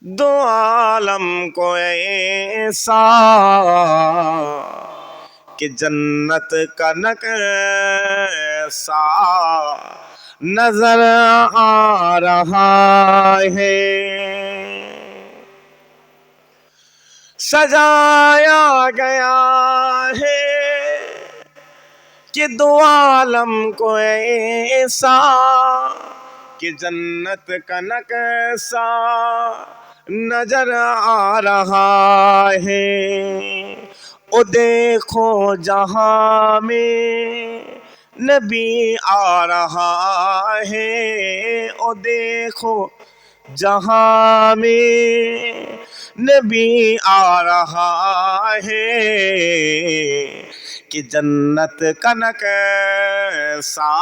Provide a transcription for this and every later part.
दो आलम को ऐसा कि जन्नत का नक्शा नजर आ रहा है, सजाया गया है कि दो आलम को ऐसा कि जन्नत का नक्शा नजर आ रहा है। ओ देखो जहां में नबी आ रहा है, ओ देखो जहां में नबी आ रहा है कि जन्नत का नक्शा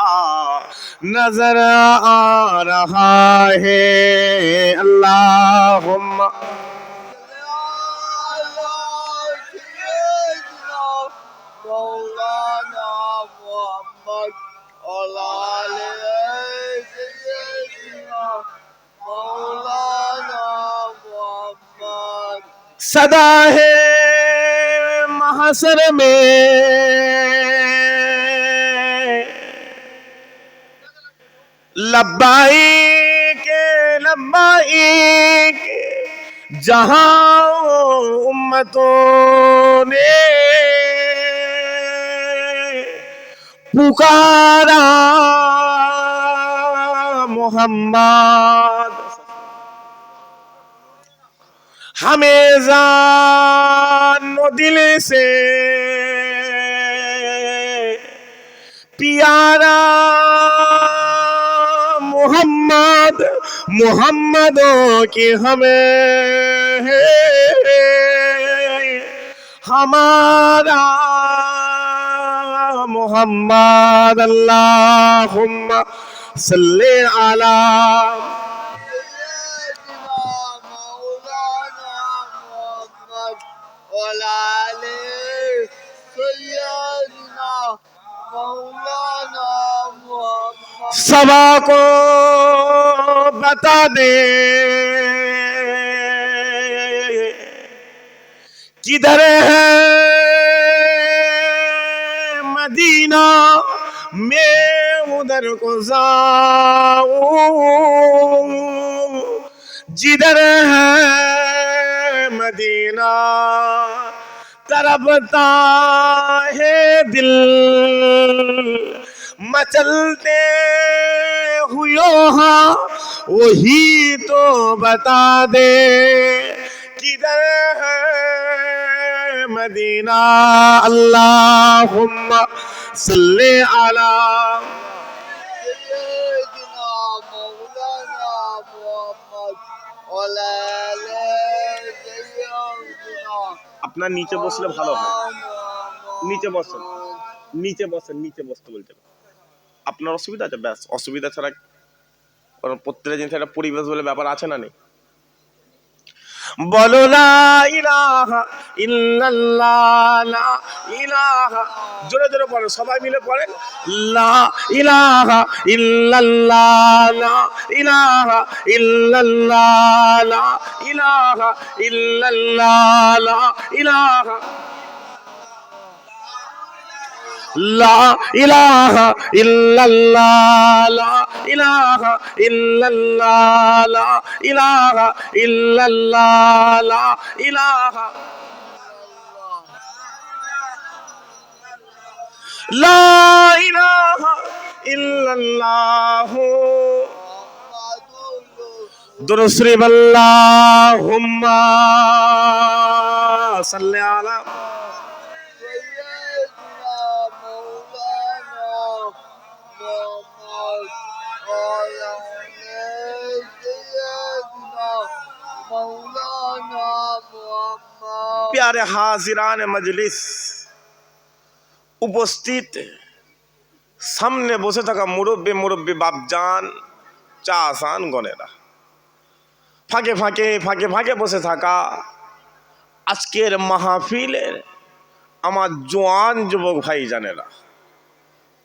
नजर आ रहा है। अल्लाहुम्मा सदा है महशर में लब्बाइक लब्बाइक, जहां उम्मतों ने पुकारा मोहम्मद, हमें जानो दिल से प्यारा मोहम्मद, मोहम्मदों की हमें हमारा मोहम्मद। अल्लाहुम्मा सल्ले अला सबा को बता दे किधर है मदीना, मैं उधर को जाऊं, जिधर है मदीना तरफता है दिल, मचलते हुए वही तो बता दे किधर है मदीना। अल्लाहुम्मा सल्ले अला আপনার নিচে বসলে ভালো হয়, নিচে বসেন, নিচে বসেন, নিচে বসতে বলতে আপনার অসুবিধা আছে? ব্যাস, অসুবিধা ছাড়া প্রত্যেকটা জিনিস একটা পরিবেশ বলে ব্যাপার আছে না নেই? বলো লা ইলাহা ইল্লাল্লাহ, লা ইলাহা, জোরে জোরে পড়েন, সবাই মিলে পড়েন, লা ইলাহা ইল্লাল্লাহ, লা ইলাহা ইল্লাল্লাহ, লা ইলাহা ইল্লাল্লাহ, লা ইলাহা লা ইলাহা ইল্লাল্লাহ, লা ইলাহা ইল্লাল্লাহ, লা ইলাহা ইল্লাল্লাহ, লা ইলাহা লা ইলাহা ইল্লাল্লাহ। দুরূদ শরীফ আল্লাহুম্মা সাল্লি আলা प्यारे हाजिरान मजलिस, उपस्थित सामने बसे थाका मुरब्बी मुरब्बी बापजान चा आसान गनेरा, फाঁকে ফাঁকে ফাঁকে ফাঁকে বসে থাকা আজকের মাহফিলের আমার জোয়ান যুবক ভাই জানেরা,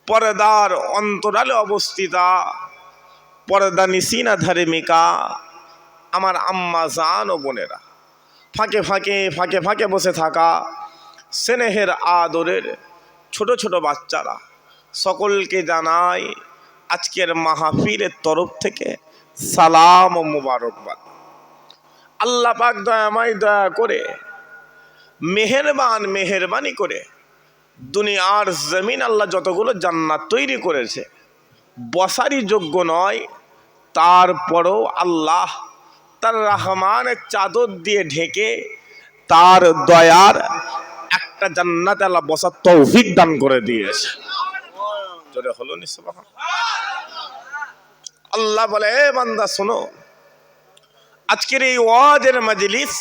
পর্দার অন্তরালে অবস্থিতা পর্দানিসিনা ধার্মিকা আমার আম্মা জান ও বোনেরা, ফাঁকে ফাঁকে ফাঁকে ফাঁকে বসে থাকা স্নেহের আদরের ছোট ছোট বাচ্চারা, সকলকে জানাই আজকের মাহফিলের তরফ থেকে সালাম ও মুবারকবাদ। আল্লাহ পাক দয়াময় দয়া করে মেহেরবানি করে দুনিয়ার জমিন আল্লাহ যতগুলো জান্নাত তৈরি করেছে বসারই যোগ্য নয়, তারপরেও আল্লাহ তার রহমানের চাদর দিয়ে ঢেকে তার দয়ার একটা জান্নাত আল্লাহ বসার তৌফিক দান করে দিয়েছে। জোরে হলো নি সুবহান। আল্লাহ বলে, এ বান্দা শোনো, আজকের এই ওয়াজের মজলিস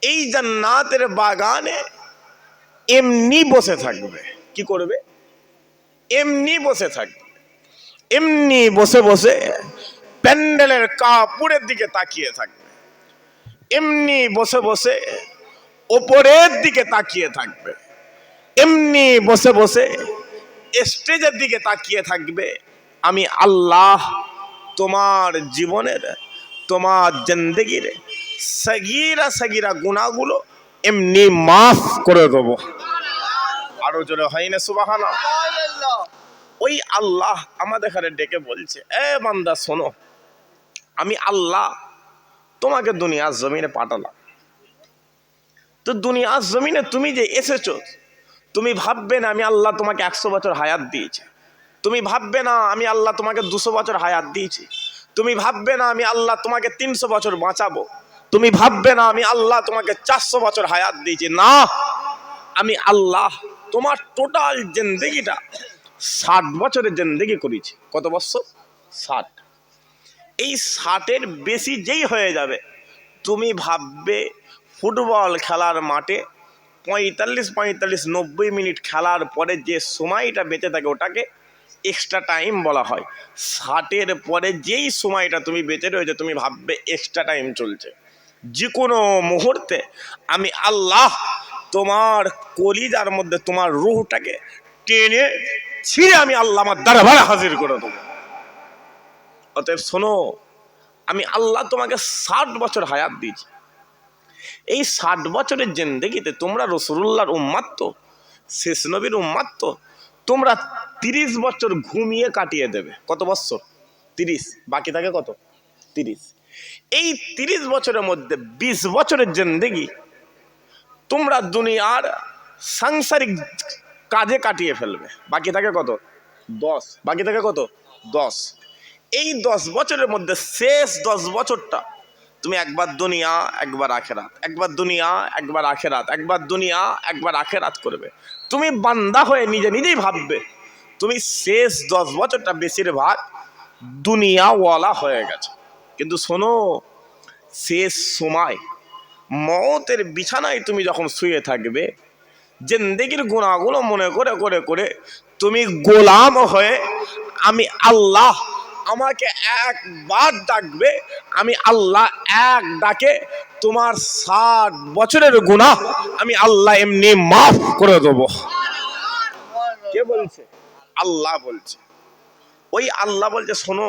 এই জান্নাতের বাগানে এমনি বসে থাকবে। কি করবে? এমনি বসে থাকবে। এমনি বসে বসে প্যান্ডেলের কাপড়ের দিকে তাকিয়ে থাকবে। এমনি বসে বসে ওপরের দিকে তাকিয়ে থাকবে। এমনি বসে বসে স্টেজের দিকে তাকিয়ে থাকবে। আমি আল্লাহ তোমার জীবনের, তোমার জিন্দেগির সগীরা সগীরা গুনাহগুলো এমনি মাফ করে দেবো। আরো জোরে হয় না সুবহানাল্লাহ। ওই আল্লাহ আমাদের এখানে ডেকে বলছে, এ বান্দা শোনো, আমি আল্লাহ তোমাকে দুনিয়ার জমিনে পাঠালাম। তো দুনিয়ার জমিনে তুমি যে এসেছো, তুমি ভাববে না আমি আল্লাহ তোমাকে 100 বছর হায়াত দিয়েছি। তুমি ভাববে না আমি আল্লাহ তোমাকে 200 বছর হায়াত দিয়েছি। তুমি ভাববে না আমি আল্লাহ তোমাকে 300 বছর বাঁচাবো। তুমি ভাববে না আমি আল্লাহ তোমাকে 400 বছর হায়াত দিয়েছি। না, আমি আল্লাহ তোমার টোটাল জিন্দেগিটা 60 বছরের জিন্দেগি করেছি। কত বছর? 60। এই 60-এর বেশি যেই হয়ে যাবে, তুমি ভাববে ফুটবল খেলার মাঠে 45-90 মিনিট খেলার পরে যে সময়টা বেঁচে থাকে ওটাকে এক্সট্রা টাইম বলা হয়। 60-এর পরে যেই সময়টা তুমি বেঁচে রয়েছে তুমি ভাববে এক্সট্রা টাইম চলছে। যে কোনো মুহূর্তে আমি আল্লাহ তোমার কলিজার মধ্যে তোমার রূহটাকে টেনে ছিঁড়ে আমি আল্লাহ আমার দরবারে হাজির করে দেবো। অতএব শোনো, আমি আল্লাহ তোমাকে 60 বছর হায়াত দিয়েছি। এই 60 বছরের জিন্দেগিতে তোমরা রাসূলুল্লাহর উম্মত তো, শেষ নবীর উম্মত তো, তোমরা 30 বছর ঘুমিয়ে কাটিয়ে দেবে। কত বছর? 30। বাকি থাকে কত? 30। এই 30 বছরের মধ্যে 20 বছরের জিন্দেগি তোমরা দুনিয়ার সাংসারিক কাজে কাটিয়ে ফেলবে। বাকি থাকে কত? 10। বাকি থাকে কত? 10। এই 10 বছরের মধ্যে শেষ 10 বছরটা তুমি একবার দুনিয়া একবার আখেরাত, একবার দুনিয়া একবার আখেরাত, একবার দুনিয়া একবার আখেরাত করবে। তুমি বান্দা হয়ে নিজে নিজেই ভাববে তুমি শেষ 10 বছরটা বেশিরভাগ দুনিয়াওয়ালা হয়ে গেছে। কিন্তু শোনো, শেষ সময় মওতের বিছানায় তুমি যখন শুয়ে থাকবে, জিন্দেগির গুনাহগুলো মনে করে করে করে তুমি গোলাম হয়ে আমি আল্লাহ আমাকে একবার ডাকবে, আমি আল্লাহ এক ডাকে তোমার 60 বছরের গুনাহ আমি আল্লাহ এমনি মাফ করে দেবো। কে বলছে? আল্লাহ বলছে। ওই আল্লাহ বলছে, শোনো,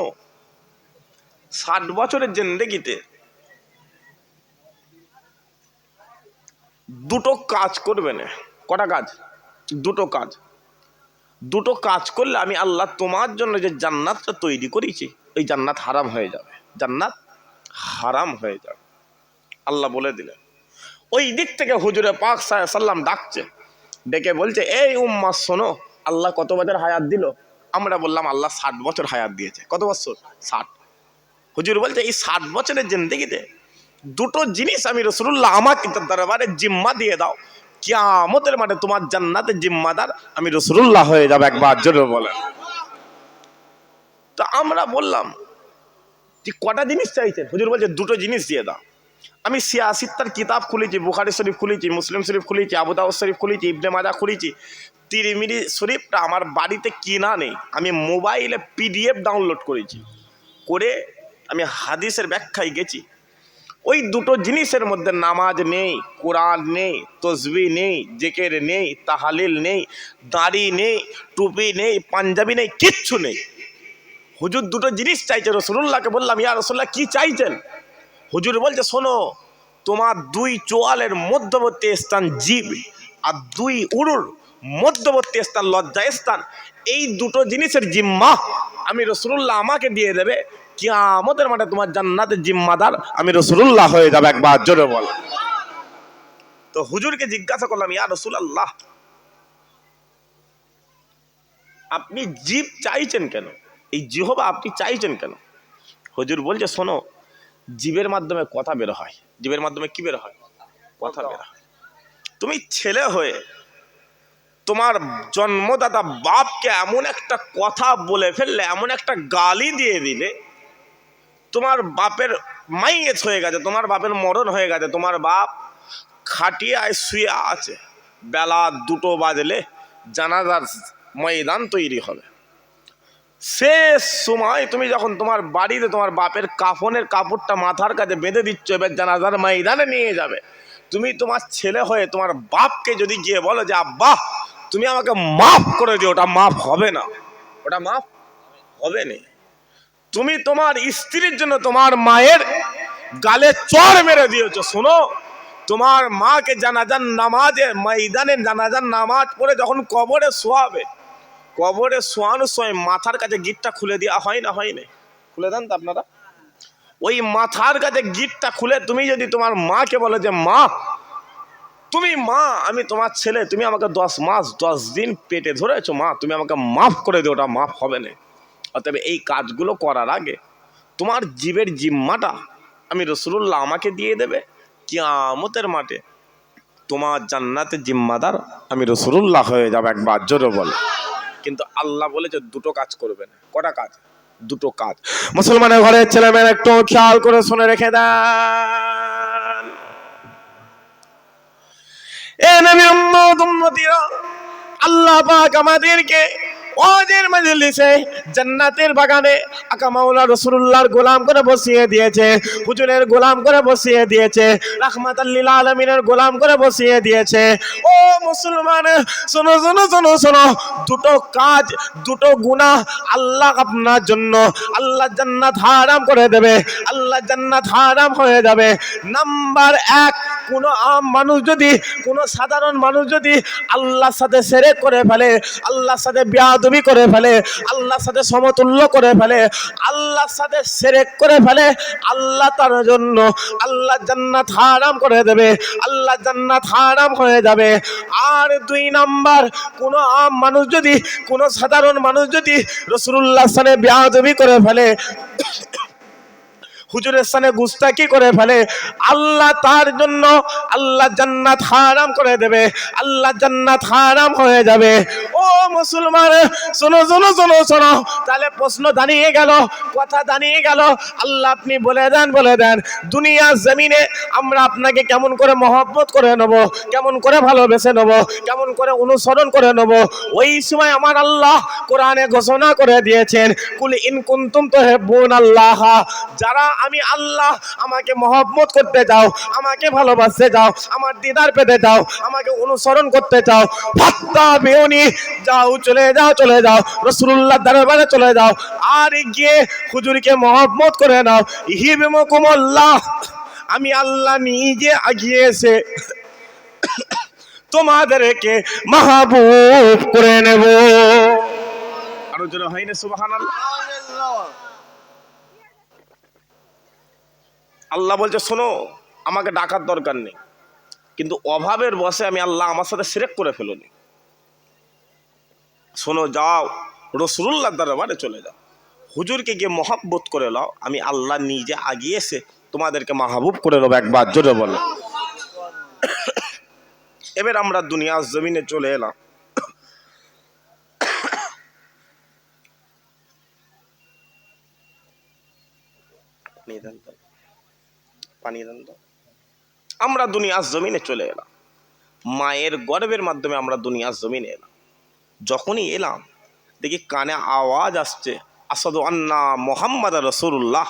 60 বছরের জিন্দেগিতে দুটো কাজ করবে না। কটা কাজ? দুটো কাজ। দুটো কাজ করলে আমি আল্লাহ তোমার জন্য যে জান্নাতটা তৈরি করেছি ওই জান্নাত হারাম হয়ে যাবে। জান্নাত হারাম হয়ে যাবে। আল্লাহ বলে দিলেন। ওই দিক থেকে হুজুরে পাক সাল্লাল্লাহু আলাইহি ওয়াসাল্লাম ডাকছে, ডেকে বলছে, এই উম্মাহ শোনো, আল্লাহ কত বছর হায়াত দিল? আমরা বললাম আল্লাহ 60 বছর হায়াত দিয়েছে। কত বছর? 60। হুজুর বলছে এই 60 বছরের জিন্দেগিতে দুটো জিনিস আমি রাসূলুল্লাহ আমাকে দরবারে জিম্মা দিয়ে দাও, কিয়ামতের মাঠে তোমার জান্নাতের জিম্মাদার আমি রাসূলুল্লাহ হয়ে যাব। একবার জোরে বলেন। তো আমরা বললাম যে কটা জিনিস চাইছেন? হুজুর বলছে দুটো জিনিস দিয়ে দাও। আমি সিয়াসিত্তার কিতাব খুলেছি, বুখারী শরীফ খুলেছি, মুসলিম শরীফ খুলেছি, আবু দাউদ শরীফ খুলেছি, ইবনে মাজাহ খুলেছি। তিরমিজি শরীফটা আমার বাড়িতে কিনা নেই, আমি মোবাইলে PDF ডাউনলোড করেছি। করে আমি হাদিসের ব্যাখ্যায় গেছি। ওই দুটো জিনিসের মধ্যে নামাজ নেই, কোরআন নেই, তসবিহ নেই, জিকির নেই, তাহলিল নেই, দাড়ি নেই, টুপি নেই, পাঞ্জাবি নেই, কিচ্ছু নেই। হুজুর দুটো জিনিস চাইছে। রাসূলুল্লাহকে বললাম, ইয়া রাসূলুল্লাহ কি চাইছেন? হুজুর বলছে, শোনো, তোমার দুই চোয়ালের মধ্যবর্তী স্থান জিভ আর দুই উরুর মধ্যবর্তী স্থান লজ্জা স্থান, এই দুটো জিনিসের জিম্মা আমি রাসূলুল্লাহ আমাকে দিয়ে দেবে। কিয়ামতের মাঠে তোমার জান্নাতের জিম্মাদার আমি রাসূলুল্লাহ হয়ে যাবে। একবার জোরে বল। তো হুজুরকে জিজ্ঞাসা করলাম, ইয়া রাসূলুল্লাহ, আপনি জিভ চাইছেন কেন? এই জিহবা আপনি চাইছেন কেন? হুজুর বলছে, শোনো, জিভের মাধ্যমে কথা বের হয়। জিভের মাধ্যমে কি বের হয়? কথা বের হয়। তুমি ছেলে হয়ে তোমার জন্মদাতা বাপকে এমন একটা কথা বলে ফেললে, এমন একটা গালি দিয়ে দিলে, তোমার বাপের মাইয়েত হয়ে গেছে, তোমার বাপের মরণ হয়ে গেছে, তোমার বাপ খাটিয়ায় শুয়ে আছে, বেলা 2টো বাজলে জানাজার ময়দান তৈরি হবে। শেষ সময় তুমি যখন তোমার বাড়িতে তোমার বাপের কাফনের কাপড়টা মাথার কাছে বেঁধে দিচ্ছ, এবার জানাজার ময়দানে নিয়ে যাবে, তুমি তোমার ছেলে হয়ে তোমার বাপকে যদি গিয়ে বলো যে আব্বা তুমি আমাকে মাফ করে দিও, ওটা মাফ হবে না, ওটা মাফ হবে না। তুমি তোমার স্ত্রীর জন্য তোমার মায়ের গালে চড় মেরে দিয়েছো। শোনো, তোমার মাকে জানাজার নামাজে ময়দানে জানাজার নামাজ পড়ে যখন কবরে শোয়াবে, কবরে শোয়ানোর সময় মাথার কাছে গিটটা খুলে দেওয়া হয় না? হয় না? খুলে দেন তো আপনারা। ওই মাথার কাছে গিটটা খুলে তুমি যদি তোমার মাকে বলো যে মা, তুমি মা, আমি তোমার ছেলে, তুমি আমাকে 10 মাস 10 দিন পেটে ধরেছো, মা তুমি আমাকে মাফ করে দিও, ওটা মাফ হবে না। অতএব এই কাজগুলো করার আগে তোমার জীবের জিম্মাটা আমি রাসূলুল্লাহ আমাকে দিয়ে দেবে। কিয়ামতের মাঠে তোমার জান্নাতের জিম্মাদার আমি রাসূলুল্লাহ হয়ে যাব। একবার জোরে বল। কিন্তু আল্লাহ বলেছে দুটো কাজ করবেন। কটা কাজ? দুটো কাজ। মুসলমানের ঘরের ছেলেমেয়েরা একটু খেয়াল করে শুনে রেখে দেন। এ নবী উম্মতিরা, আল্লাহ পাক আমাদেরকে ওয়াজের মজলিসে জান্নাতের বাগানে আকা মাওলা রাসূলুল্লাহর গোলাম করে বসিয়ে দিয়েছে, হুজুরের গোলাম করে বসিয়ে দিয়েছে, রাহমাতাল লিল আলামিনের গোলাম করে বসিয়ে দিয়েছে। ও মুসলমান, শোনো শোনো শোনো শোনো, দুটো কাজ, দুটো গুনাহ আল্লাহ আপনার জন্য, আল্লাহ জান্নাত হারাম করে দেবে, আল্লাহ জান্নাত হারাম হয়ে যাবে। নাম্বার 1, কোনো আম মানুষ যদি, কোনো সাধারণ মানুষ যদি আল্লাহর সাথে শিরক করে ফেলে, আল্লাহর সাথে বেয়াদবি করে ফেলে, আল্লাহর সাথে সমতুল্য করে ফেলে, আল্লাহর সাথে শিরক করে ফেলে, আল্লাহ তার জন্য আল্লাহ জান্নাত হারাম করে দেবে, আল্লাহ জান্নাত হারাম হয়ে যাবে। আর 2 নাম্বার, কোনো আম মানুষ যদি, কোনো সাধারণ মানুষ যদি রাসূলুল্লাহর সাথে বেয়াদবি করে ফেলে, হুজুরের সামনে গুস্তাকি করে ফেলে, আল্লাহ তার জন্য আল্লাহ জান্নাত হারাম করে দেবে, আল্লাহ জান্নাত হারাম হয়ে যাবে। ও মুসলমান, শোনো শোনো শোনো শোনো, তাহলে প্রশ্ন দাঁড়িয়ে গেল, কথা দাঁড়িয়ে গেল, আল্লাহ আপনি বলে দেন দুনিয়ার জমিনে আমরা আপনাকে কেমন করে মহব্বত করে নেব, কেমন করে ভালোবেসে নেব, কেমন করে অনুসরণ করে নেব। ওই সময় আমার আল্লাহ কোরআনে ঘোষণা করে দিয়েছেন, কুল ইন কুনতুম তুহিব্বুনাল্লাহ, যারা আমি আল্লাহ আমাকে মহব্বত করতে চাও, আমাকে ভালোবাসতে চাও, আমার দিদার পেতে চাও, আমাকে অনুসরণ করতে চাও, ফাত্তাবিউনি, যাও চলে যাও চলে যাও রাসূলুল্লাহ দরবারে চলে যাও, আর গিয়ে হুজুরকে মহব্বত করে নাও। ইহিবকুমুল্লাহ, আমি আল্লাহ নিজে আগিয়ে এসে তোমাদেরকে মাহবুব করে নেব। আরো জোরে হয় না সুবহানাল্লাহ। আল্লাহ বলছে, শোনো, আমাকে ডাকার দরকার নেই, কিন্তু অভাবের বসে আমি আল্লাহ আমার সাথে শিরক করে ফেলুনি। শোনো, যাও রাসূলুল্লাহ দরবারে চলে যাও, হুজুরকে গিয়ে মহব্বত করে নাও, আমি আল্লাহ নিজে আগিয়ে এসে তোমাদেরকে মাহবুব করে নেব। একবার জোরে বলো। এবার আমরা দুনিয়ার জমিনে চলে এলাম। আমরা দুনিয়ার জমিনে চলে এলাম, মায়ের গর্ভের মাধ্যমে আমরা দুনিয়ার জমিনে এলাম। যখনই এলাম দেখি কানে আওয়াজ আসছে, আসাদু আন্না মুহাম্মাদ রাসূলুল্লাহ।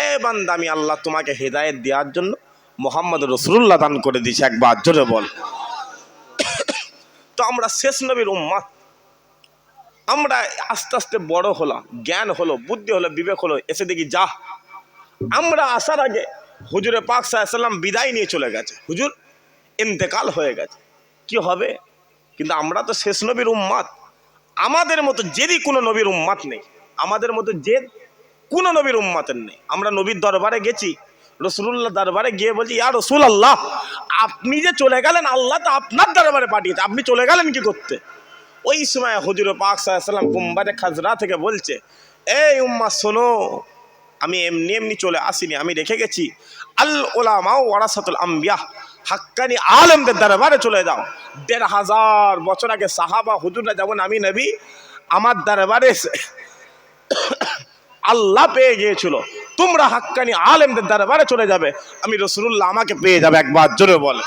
এ বান্দা, আমি আল্লাহ তোমাকে হেদায়েত দেওয়ার জন্য মুহাম্মদ রাসূলুল্লাহ দান করে দিয়েছি। একবার জোরে বল। তো আমরা শেষ নবীর উম্মত, আমরা আস্তে আস্তে বড় হলাম, জ্ঞান হলো, বুদ্ধি হলো, বিবেক হলো, এসে দেখি যা আমরা আসার আগে হুজুরে পাক সাল্লাল্লাহু আলাইহি ওয়াসাল্লাম বিদায় নিয়ে চলে গেছে, হুজুর ইন্তেকাল হয়ে গেছে, কি হবে? কিন্তু আমরা তো শেষ নবীর উম্মাত, আমাদের মতো জেদি কোনো নবীর উম্মাত নেই, আমাদের মতো জেদ কোনো নবীর উম্মাতের নেই। আমরা নবীর দরবারে গেছি, রসুল্লাহ দরবারে গিয়ে বলছি, ইয়া রাসূলুল্লাহ, আপনি যে চলে গেলেন, আল্লাহ তো আপনার দরবারে পাঠিয়েছে, আপনি চলে গেলেন কি করতে? ওই সময় হুজুর পাক সাল্লাল্লাহু আলাইহি ওয়াসাল্লাম গুম্বাদে খাজরা থেকে বলছে, এই উম্মাত শোনো, আমি এমনি এমনি চলে আসিনি, আমি রেখে গেছি আল উলামা ওয়ারাসাতুল আম্বিয়া, হাক্কানি আলেমদের দরবারে চলে যাও। ১৫০০ বছর আগে সাহাবা হুজুররা যেমন আমি নবী, আমার দরবারে আল্লাহ পেয়ে গিয়েছিল, তোমরা হাক্কানি আলেমদের দরবারে চলে যাবে, আমি রাসূলুল্লাহ আমাকে পেয়ে যাবে, একবার জোরে বলে।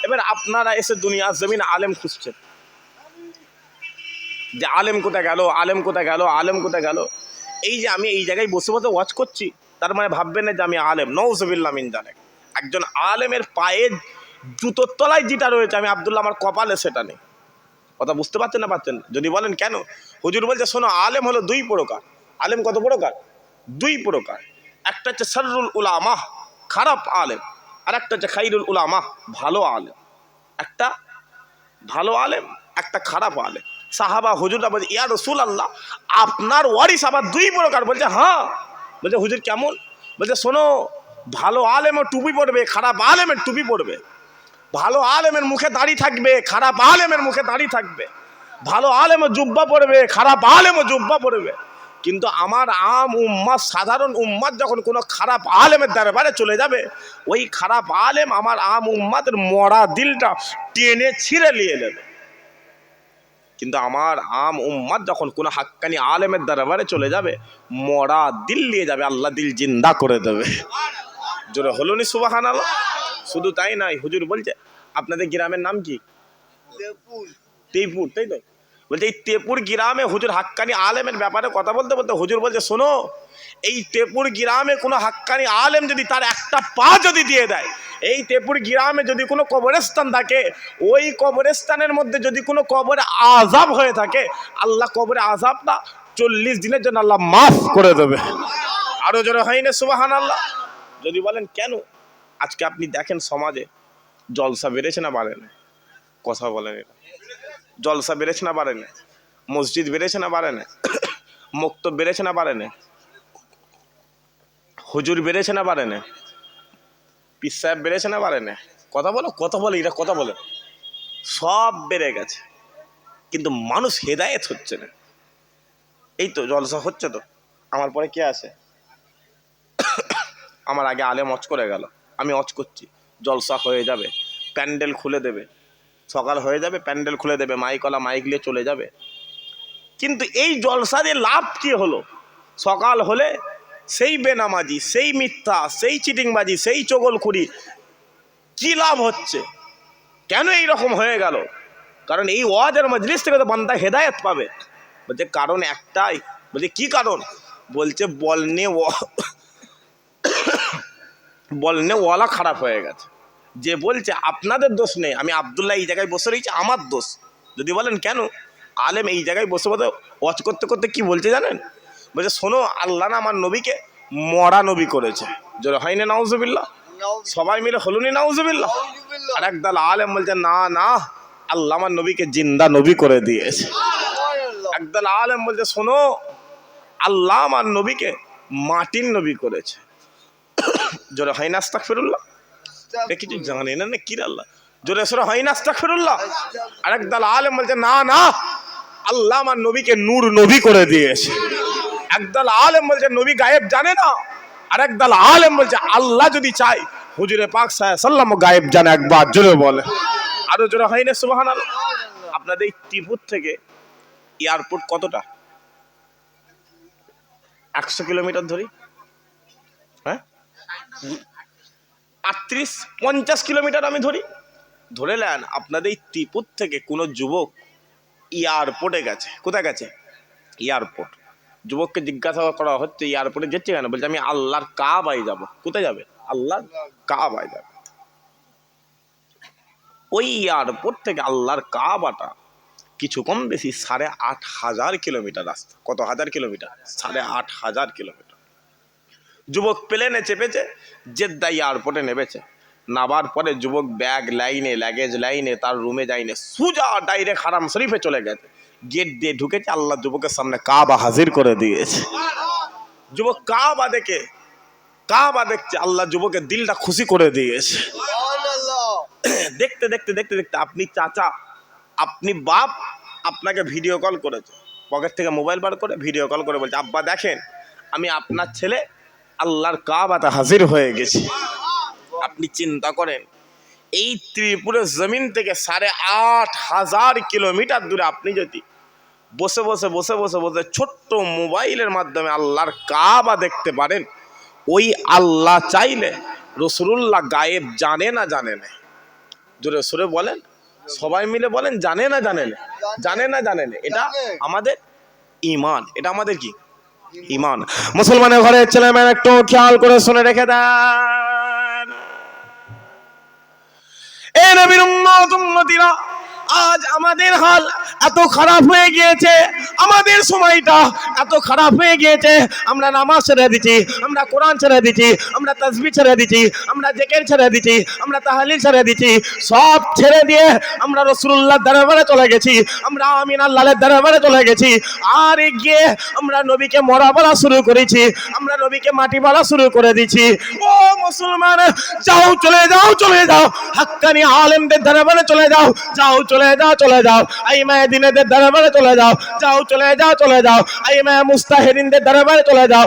এবার আপনারা এসে দুনিয়ার জমিন আলেম খুঁজছেন, যে আলেম কোথায় গেল, আলেম কোথায় গেল, আলেম কোথায় গেল। এই যে আমি এই জায়গায় বসে বসে ওয়াচ করছি, তার মানে ভাববেন না যে আমি আলেম, নউজুবিল্লাহ মিন যালিক। একজন আলেমের পায়ে জুতোর তলায় যেটা রয়েছে আমি আব্দুল্লাহ, আমার কপালে সেটা নেই। কথা বুঝতে পারছেন না? পাচ্ছেন? যদি বলেন কেন, হুজুর বলছে শোনো, আলেম হলো দুই প্রকার। আলেম কত প্রকার? দুই প্রকার। একটা হচ্ছে শাররুল উলামা, খারাপ আলেম, আর একটা হচ্ছে খাইরুল উলামা, ভালো আলেম। একটা ভালো আলেম, একটা খারাপ আলেম। সাহাবা হুজুররা বলছে, ইয়া রাসূলুল্লাহ, আপনার ওয়ারিস আবার দুই প্রকার। বলছে হ্যাঁ। বলছে হুজুর কেমন? বলছে শোনো, ভালো আলেমও টুপি পড়বে, খারাপ আলেমের টুপি পড়বে। ভালো আলেমের মুখে দাড়ি থাকবে, খারাপ আলেমের মুখে দাড়ি থাকবে। ভালো আলেমও জুব্বা পড়বে, খারাপ আলেমও জুব্বা পড়বে। কিন্তু আমার আম উম্মাত, সাধারণ উম্মাত যখন কোনো খারাপ আলেমের দরবারে চলে যাবে, ওই খারাপ আলেম আমার আম উম্মাতের মরা দিলটা টেনে ছিঁড়ে নিয়ে নেবে। কিন্তু আমার আম উম্মাত যখন কোনো হাক্কানি আলেমের দরবারে চলে যাবে, মরা দিল নিয়ে যাবে, আল্লাহ দিল জিন্দা করে দেবে। জোরে হলো নি সুবহানাল্লাহ? শুধু তাই নয়, হুজুর বলছে আপনাদের গ্রামের নাম কি? তেপুর, তাই তো? বলছে এই তেপুর গ্রামে হুজুর হাক্কানি আলেমের ব্যাপারে কথা বলতে বলতে হুজুর বলছে শোনো, এই তেপুর গ্রামে কোনো হাক্কানি আলেম যদি তার একটা পা যদি দিয়ে দেয়, এই তেপুর গ্রামে যদি কোনো কবরস্থান থাকে, ওই কবরস্থানের মধ্যে যদি কোনো কবরে আযাব হয়ে থাকে, আল্লাহ কবরে আযাবটা ৪০ দিনের জন্য আল্লাহ মাফ করে দেবে। আরো জোরে হয় না সুবহানাল্লাহ? যদি বলেন কেন, আজকে আপনি দেখেন সমাজে জলসা বেড়েছে না বাড়ে না? কথা বলেন, এটা জলসা বেড়েছে না বাড়ে না? মসজিদ বেড়েছে না বাড়ে না? মক্তব বেড়েছে না বাড়ে না? হুজুর বেড়েছে না বাড়ে না? পীর সাহেব বেড়েছে না বাড়ে না? কথা বলো, কথা বলে, এটা কথা বলে। সব বেড়ে গেছে, কিন্তু মানুষ হেদায়েত হচ্ছে না। এই তো জলসা হচ্ছে, তো আমার পরে কে আছে? আমার আগে আলেম অচ করে গেল, আমি অচ করছি, জলসা হয়ে যাবে, প্যান্ডেল খুলে দেবে, সকাল হয়ে যাবে, প্যান্ডেল খুলে দেবে, মাইকওয়ালা মাইক নিয়ে চলে যাবে। কিন্তু এই জলসা দিয়ে লাভ কি হলো? সকাল হলে সেই বেনামাজি, সেই মিথ্যা, সেই চিটিংবাজি, সেই চগলখুরি, কি লাভ হচ্ছে? কেন এই রকম হয়ে গেল? কারণ এই ওয়াজের মজলিস থেকে তো বান্দা হেদায়েত পাবে। বলছে কারণ একটাই। বলছে কি কারণ? বলছে বলনে ওয়ালা খারাপ হয়ে গেছে। যে বলছে আপনাদের দোষ নেই, আমি আব্দুল্লাহ এই জায়গায় বসে রয়েছি, আমার দোষ। যদি বলেন কেন, আলেম এই জায়গায় বসে বসে ওয়াজ করতে করতে কি বলছে জানেন? বলছে শোনো, আল্লাহ না আমার নবীকে মরা নবী করেছে। জোরে হয় না নাউজুবিল্লাহ? সবাই মিলে হলুনি নাউজুবিল্লাহ? আর একদল আলেম বলছে না না, আল্লাহ আমার নবীকে জিন্দা নবী করে দিয়েছে। একদল আলেম বলছে শোনো, আল্লাহ আমার নবীকে মাটির নবী করেছে। জোরে হয় না আস্তাগফিরুল্লাহ? এটা কিছু জানে না কি আল্লাহ? জোরে সোরে হয় না আস্তাগফিরুল্লাহ? আর একদল আলেম বলছে না না, আল্লাহ আমার নবীকে নূর নবী করে দিয়েছে। একদল আলেম বলছে নবী গায়েব জানে না, আর একদল আলেম বলছে আল্লাহ যদি চায় হুজুরে পাক সাল্লাল্লাহু আলাইহি ওয়াসাল্লাম গায়েব জানে। একবার জোরে বলে, আরো জোরে হয় না সুবহানাল্লাহ? আপনাদের এই ত্রিপুর থেকে এয়ারপোর্ট কতটা? 100 কিলোমিটার ধরি, হ্যাঁ 38-50 কিলোমিটার আমি ধরি। ধরে নেন আপনাদের এই ত্রিপুর থেকে কোনো যুবক এয়ারপোর্টে গেছে। কোথায় গেছে? এয়ারপোর্ট। যুবককে জিজ্ঞাসা করা হচ্ছে এয়ারপোর্টে যেতে কেন? বলছে আমি আল্লাহর কাবায় যাব। কোথায় যাবে? আল্লাহর কাবায় যাবে। ওই এয়ারপোর্ট থেকে আল্লাহর কাবাটা কিছু কম বেশি 8,500 কিলোমিটার রাস্তা। কত হাজার কিলোমিটার? 8,500 কিলোমিটার। যুবক প্লেনে চেপেছে, জেদ্দা এয়ারপোর্টে নেমেছে। নামার পরে যুবক ব্যাগ লাইনে, লাগেজ লাইনে, তার রুমে যায়নি, সোজা ডাইরেক্ট হারাম শরীফে চলে গেছে। গেট দিয়ে ঢুকেছে, আল্লাহ যুবকের সামনে কাবা হাজির করে দিয়েছে। যুবক কাবা দেখছে, আল্লাহ যুবকের দিলটা খুশি করে দিয়েছে। দেখতে দেখতে দেখতে দেখতে আপনি চাচা, আপনি বাপ, আপনাকে ভিডিও কল করেছে, পকেট থেকে মোবাইল বার করে ভিডিও কল করে বলছে, আব্বা দেখেন আমি আপনার ছেলে আল্লাহর কাবাতে হাজির হয়ে গেছি। আপনি চিন্তা করেন, এই ত্রিপুরের জমিন থেকে 8,500 কিলোমিটার দূরে আপনি যদি বসে বসে বসে বসে বসে ছোট্ট মোবাইলের মাধ্যমে আল্লাহর কাবা দেখতে পারেন, ওই আল্লাহ চাইলে রাসূলুল্লাহ গায়েব জানে না জানে না? জোরে সোরে বলেন, সবাই মিলে বলেন, জানে না জানে না? জানে না জানে না? এটা আমাদের ঈমান, এটা আমাদের কি ঈমান। মুসলমানের ঘরের ছেলেমেয়েরা একটু খেয়াল করে শুনে রেখে দেন। এ নবীর উম্মতিরা, আজ আমাদের হাল এত খারাপ হয়ে গিয়েছে, আমাদের সময়টা এত খারাপ হয়ে গিয়েছে, আমরা নামাজ ছেড়ে দিচ্ছি, আমরা কোরআন ছেড়ে দিচ্ছি, আমরা তাসবিহ ছেড়ে দিচ্ছি, আমরা জিকির ছেড়ে দিচ্ছি, আমরা তাহলিল ছেড়ে দিচ্ছি, সব ছেড়ে দিয়ে আমরা রাসূলুল্লাহর দরবারে চলে গেছি, আমরা আমিন আল্লাহর দরবারে চলে গেছি। আর গিয়ে আমরা নবীকে মরা বলা শুরু করেছি, আমরা নবীকে মাটি বলা শুরু করে দিচ্ছি। ও মুসলমান, যাও চলে যাও, চলে যাও হাক্কানি আলেমদের দরবারে চলে যাও, যাও চলে যাও, চলে যাও আইমায়ে দ্বীনের দরবারে চলে যাও, যাও চলে যাও, চলে যাও আইমায়ে মুস্তাহিদিনদের দরবারে চলে যাও।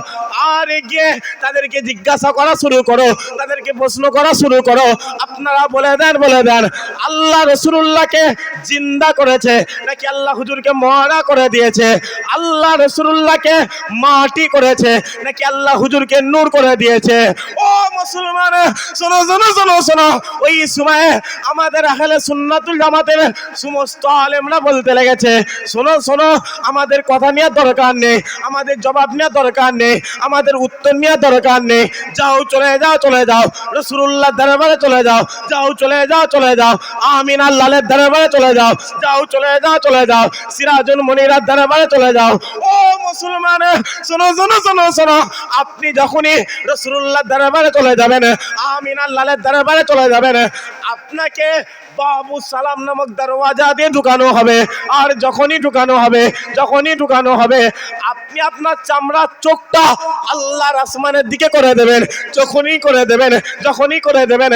আর গিয়ে তাদেরকে জিজ্ঞাসা করা শুরু করো, তাদেরকে প্রশ্ন করা শুরু করো, আপনারা বলে দেন আল্লাহ রাসূলুল্লাহকে জিন্দা করেছে নাকি আল্লাহ হুজুরকে মরা করে দিয়েছে? আল্লাহ রাসূলুল্লাহকে মাটি করেছে নাকি আল্লাহ হুজুরকে নূর করে দিয়েছে? ও মুসলমান, শোনো শোনো শোনো শোনো, ওই সময়ে আমাদের আহলে সুন্নাতুল জামাতের সমস্ত আলেমরা বলতে লেগেছে, শোনো শোনো, আমাদের কথা নেওয়ার দরকার নেই, আমাদের জবাব নেওয়ার দরকার নেই, আমাদের উত্তর নেওয়ার দরকার নেই, যাও চলে যাও, চলে যাও রাসূলুল্লাহর দরবারে চলে যাও, যাও চলে যাও, চলে যাও আমিন আল্লাহর দরবারে চলে যাও, যাও চলে যাও, চলে যাও সিরাজুল মুনিরার দরবারে চলে যাও। ও মুসলমান, শোনো শোনো শোনো শোনো, আপনি যখনই রাসূলুল্লাহর দরবারে চলে যাবেন, আমিন আল্লাহর দরবারে চলে যাবেন, আপনাকে বাবু সালাম নামক দরওয়াজা দিয়ে ঢুকানো হবে। আর যখনই ঢুকানো হবে আপনি আপনার চামড়ার চোখটা আল্লাহর আসমানের দিকে করে দেবেন। যখনই করে দেবেন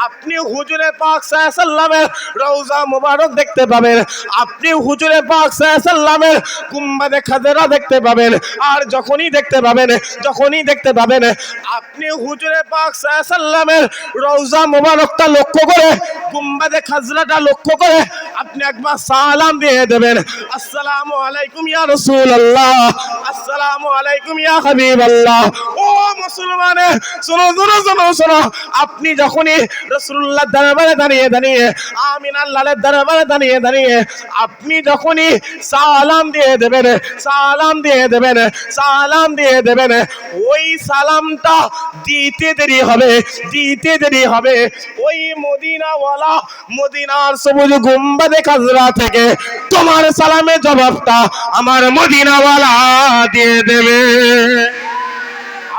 আপনি হুজুরে পাক সাল্লাল্লাহু আলাইহি সাল্লামের রওজা মুবারক দেখতে পাবেন, আপনি হুজুরে পাক সাল্লাল্লাহু আলাইহি সাল্লামের গুম্বাদে খাজরা দেখতে পাবেন। আর যখনই দেখতে পাবেন আপনি হুজুরে পাক সাল্লাল্লাহু আলাইহি সাল্লামের রওজা মুবারকটা লক্ষ্য করে, গুম্বাদে খাজরাটা লক্ষ্য করে আপনি একবার সালাম দিয়ে দেবেন, আসসালামু আলাইকুম ইয়া রাসূলুল্লাহ, আসসালামু আলাইকুম ইয়া হাবিবাল্লাহ। ও মুসলমান, শোনো শোনো শোনো শোনো, আপনি যখনই রাসূলুল্লাহর দরবারে দাঁড়িয়ে আমিন আল্লাহর দরবারে দাঁড়িয়ে আপনি যখনই সালাম দিয়ে দেবেন ওই সালামটা দিতে দেরি হবে ওই মদিনাওয়ালা, মদিনার সবুজ গুম্বাদে খাজরা থেকে তোমার সালামের জবাবটা আমার মদিনাওয়ালা দিয়ে দেবে।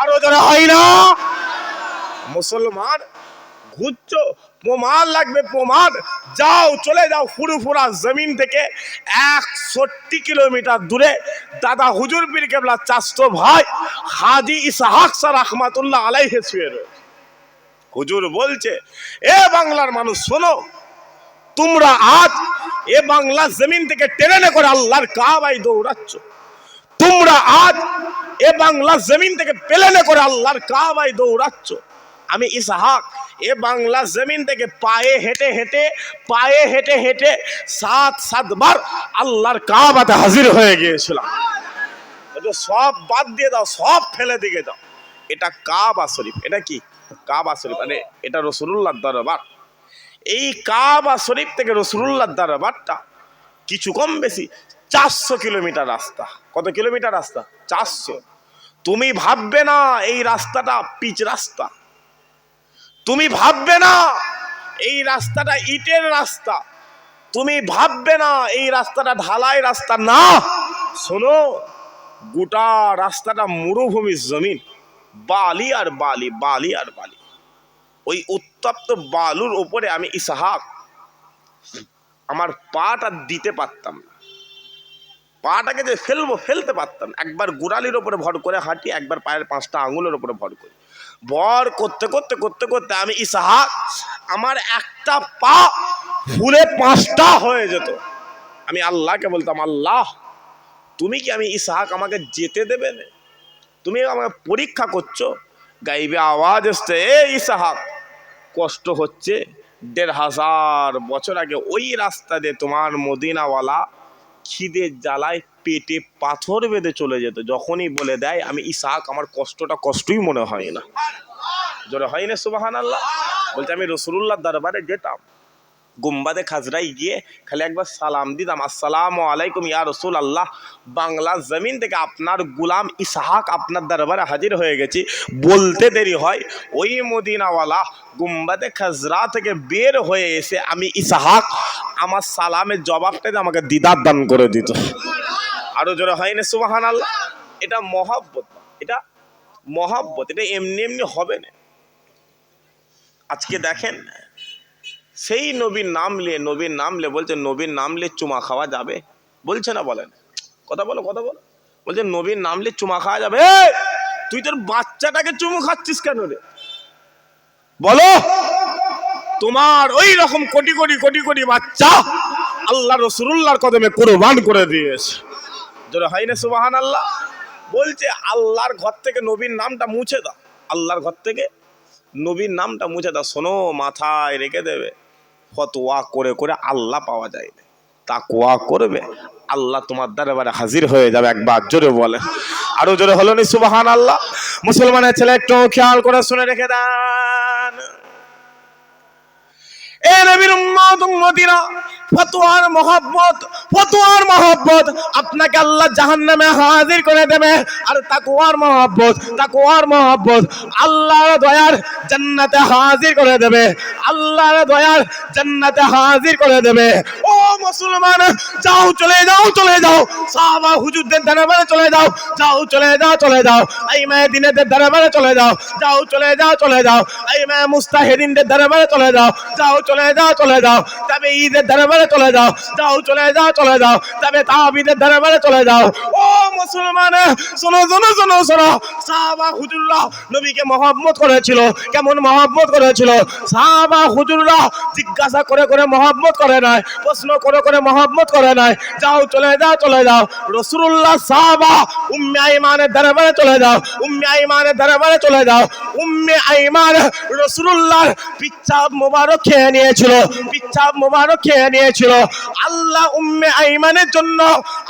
আরো যারা হয় না মুসলমান, ঘুরছো, প্রমাণ লাগবে, প্রমাণ, যাও চলে যাও ফুরফুরা জমিন থেকে 61 কিলোমিটার দূরে দাদা হুজুর পীর কেবলা চাচতো ভাই হাজী ইসহাক শাহ রাহমাতুল্লাহ আলাইহি শুয়ে রয়েছে। হুজুর বলছে, এ বাংলার মানুষ শোনো, তোমরা আজ এ বাংলার জমিন থেকে ট্রেনে করে আল্লাহর কাবায় দৌড়াচ্ছ, তোমরা আজ এ বাংলার জমিন থেকে প্লেনে করে আল্লাহর কাবায় দৌড়াচ্ছ। আমি ইসহাক এ বাংলা জমিন থেকে পায়ে হেঁটে 7 বার আল্লাহর কাবাতে হাজির হয়ে গিয়েছিলাম। সব বাদ দিয়ে দাও, সব ফেলে দিকে দাও, এটা কাবা শরীফ। এটা কি কাবা শরীফ? মানে এটা রাসূলুল্লাহর দরবার। এই কাবা শরীফ থেকে রাসূলুল্লাহর দরবারটা কিছু কম বেশি 400 কিলোমিটার রাস্তা। কত কিলোমিটার রাস্তা? 400। তুমি ভাববে না এই রাস্তাটা পিচ রাস্তা, তুমি ভাববে না এই রাস্তাটা ইটের রাস্তা, তুমি ভাববে না এই রাস্তাটা ঢালাই রাস্তা না, শোনো গোটা রাস্তাটা মরুভূমির জমিন, বালি আর বালি, বালি আর বালি। ওই উত্তপ্ত বালুর উপরে আমি ইসহাক আমার পাটা দিতে পারতাম না, পাটাকে যে ফেলতে পারতাম। একবার গোড়ালির ওপরে ভর করে হাঁটি, একবার পায়ের 5টা আঙুলের ওপরে ভর করি। ভর করতে করতে করতে করতে আমি ইসহাক আমার একটা পা ফুলে 5টা হয়ে যেত। আমি আল্লাহকে বলতাম, আল্লাহ তুমি কি আমি ইসহাক আমাকে যেতে দেবে না? তুমি আমাকে পরীক্ষা করছো? গাইবে আওয়াজ আসছে, এ ইসহাক কষ্ট হচ্ছে। 1500 বছর আগে ওই রাস্তা দিয়ে তোমার মদিনাওয়ালা খিদের জ্বালায় পেটে পাথর বেঁধে চলে যেত। যখনই বলে দেয় আমি ইসহাক, আমার কষ্টটা কষ্টই মনে হয় না। জোরে হয় না সুবহানাল্লাহ? বলছে আমি রাসূলুল্লাহর দরবারে যেতাম, গুম্বাদে খাজরাই গিয়ে খালি একবার সালাম দিতাম, আসসালামু আলাইকুম ইয়া রাসূলুল্লাহ, বাংলা জমিন থেকে আপনার গোলাম ইসহাক আপনার দরবারে হাজির হয়ে গেছি। বলতে দেরি হয়, ওই মদিনাওয়ালা গুম্বাদে খাজরা থেকে বের হয়ে এসে আমি ইসহাক আমার সালামের জবাবটা আমাকে দিদার দান করে দিত। আরো জোরে হয় না সুবহানাল্লাহ? এটা মহব্বত, এটা মহব্বত, এটা এমনি এমনি হবে না। আজকে দেখেন সেই নবীর নাম নিয়ে বলছে নবীর নাম নিয়ে চুমা খাওয়া যাবে, বলছে না? বলেন, কথা বলো কথা বলো। বলছে নবীর নাম নিয়ে চুমা খাওয়া যাবে। তুই তোর বাচ্চাটাকে চুমু খাচ্ছিস কেন রে? বলো, তোমার ওই রকম কোটি কোটি কোটি কোটি বাচ্চা আল্লাহ রাসূলুল্লাহর কদমে কুরবান করে দিয়েছে। জোরে হয় না সুবহানাল্লাহ? বলছে আল্লাহর ঘর থেকে নবীর নামটা মুছে দাও, আল্লাহর ঘর থেকে নবীর নামটা মুছে দাও। শোনো, মাথায় রেখে দেবে, ফতোয়া করে করে আল্লাহ পাওয়া যায় না, তাকওয়া করবে আল্লাহ তোমার দরবারে হাজির হয়ে যাবে। একবার জোরে বলে, আরো জোরে হলো নি সুবহানাল্লাহ? মুসলমানের ছেলে একটু খেয়াল করে শুনে রেখে দেন, এ নবীর উম্মত উম্মতিরা, ফতোয়ার মহব্বত আপনাকে আল্লাহ জাহান্নামে হাজির করে দেবে। আর তাকওয়ার মহব্বত আল্লাহর দয়ার জান্নাতে হাজির করে দেবে, আল্লাহর দয়ার জান্নাতে হাজির করে দেবে। ও মুসলমান, যাও চলে যাও সাহাবা হুজুরদের দরবারে চলে যাও চলে যাও এই মেদিনাদের দরবারে চলে যাও চলে যাও এই মুস্তাহিদিনদের দরবারে চলে যাও চলে যাও তবে ঈদের দরবারে চলে যাও চলে যাও তবে তাবিদের দরবারে চলে যাও। ও মুসলমান, শোনো সাহাবা হুজুররা নবীকে মহব্বত করেছিল। কেমন মহব্বত করেছিল? সাহাবা হুজুররা জিজ্ঞাসা করে করে মহব্বত করে নাই, প্রশ্ন করে করে মহব্বত করে নাই। যাও চলে যাও রাসূলুল্লাহ সাহাবা উম্মে আইমানের দরবারে চলে যাও উম্মে আইমান রাসূলুল্লাহর পিচ্ছাব মোবারক খেয়ে নিয়েছিল। আল্লাহ উম্মে আইমানের জন্য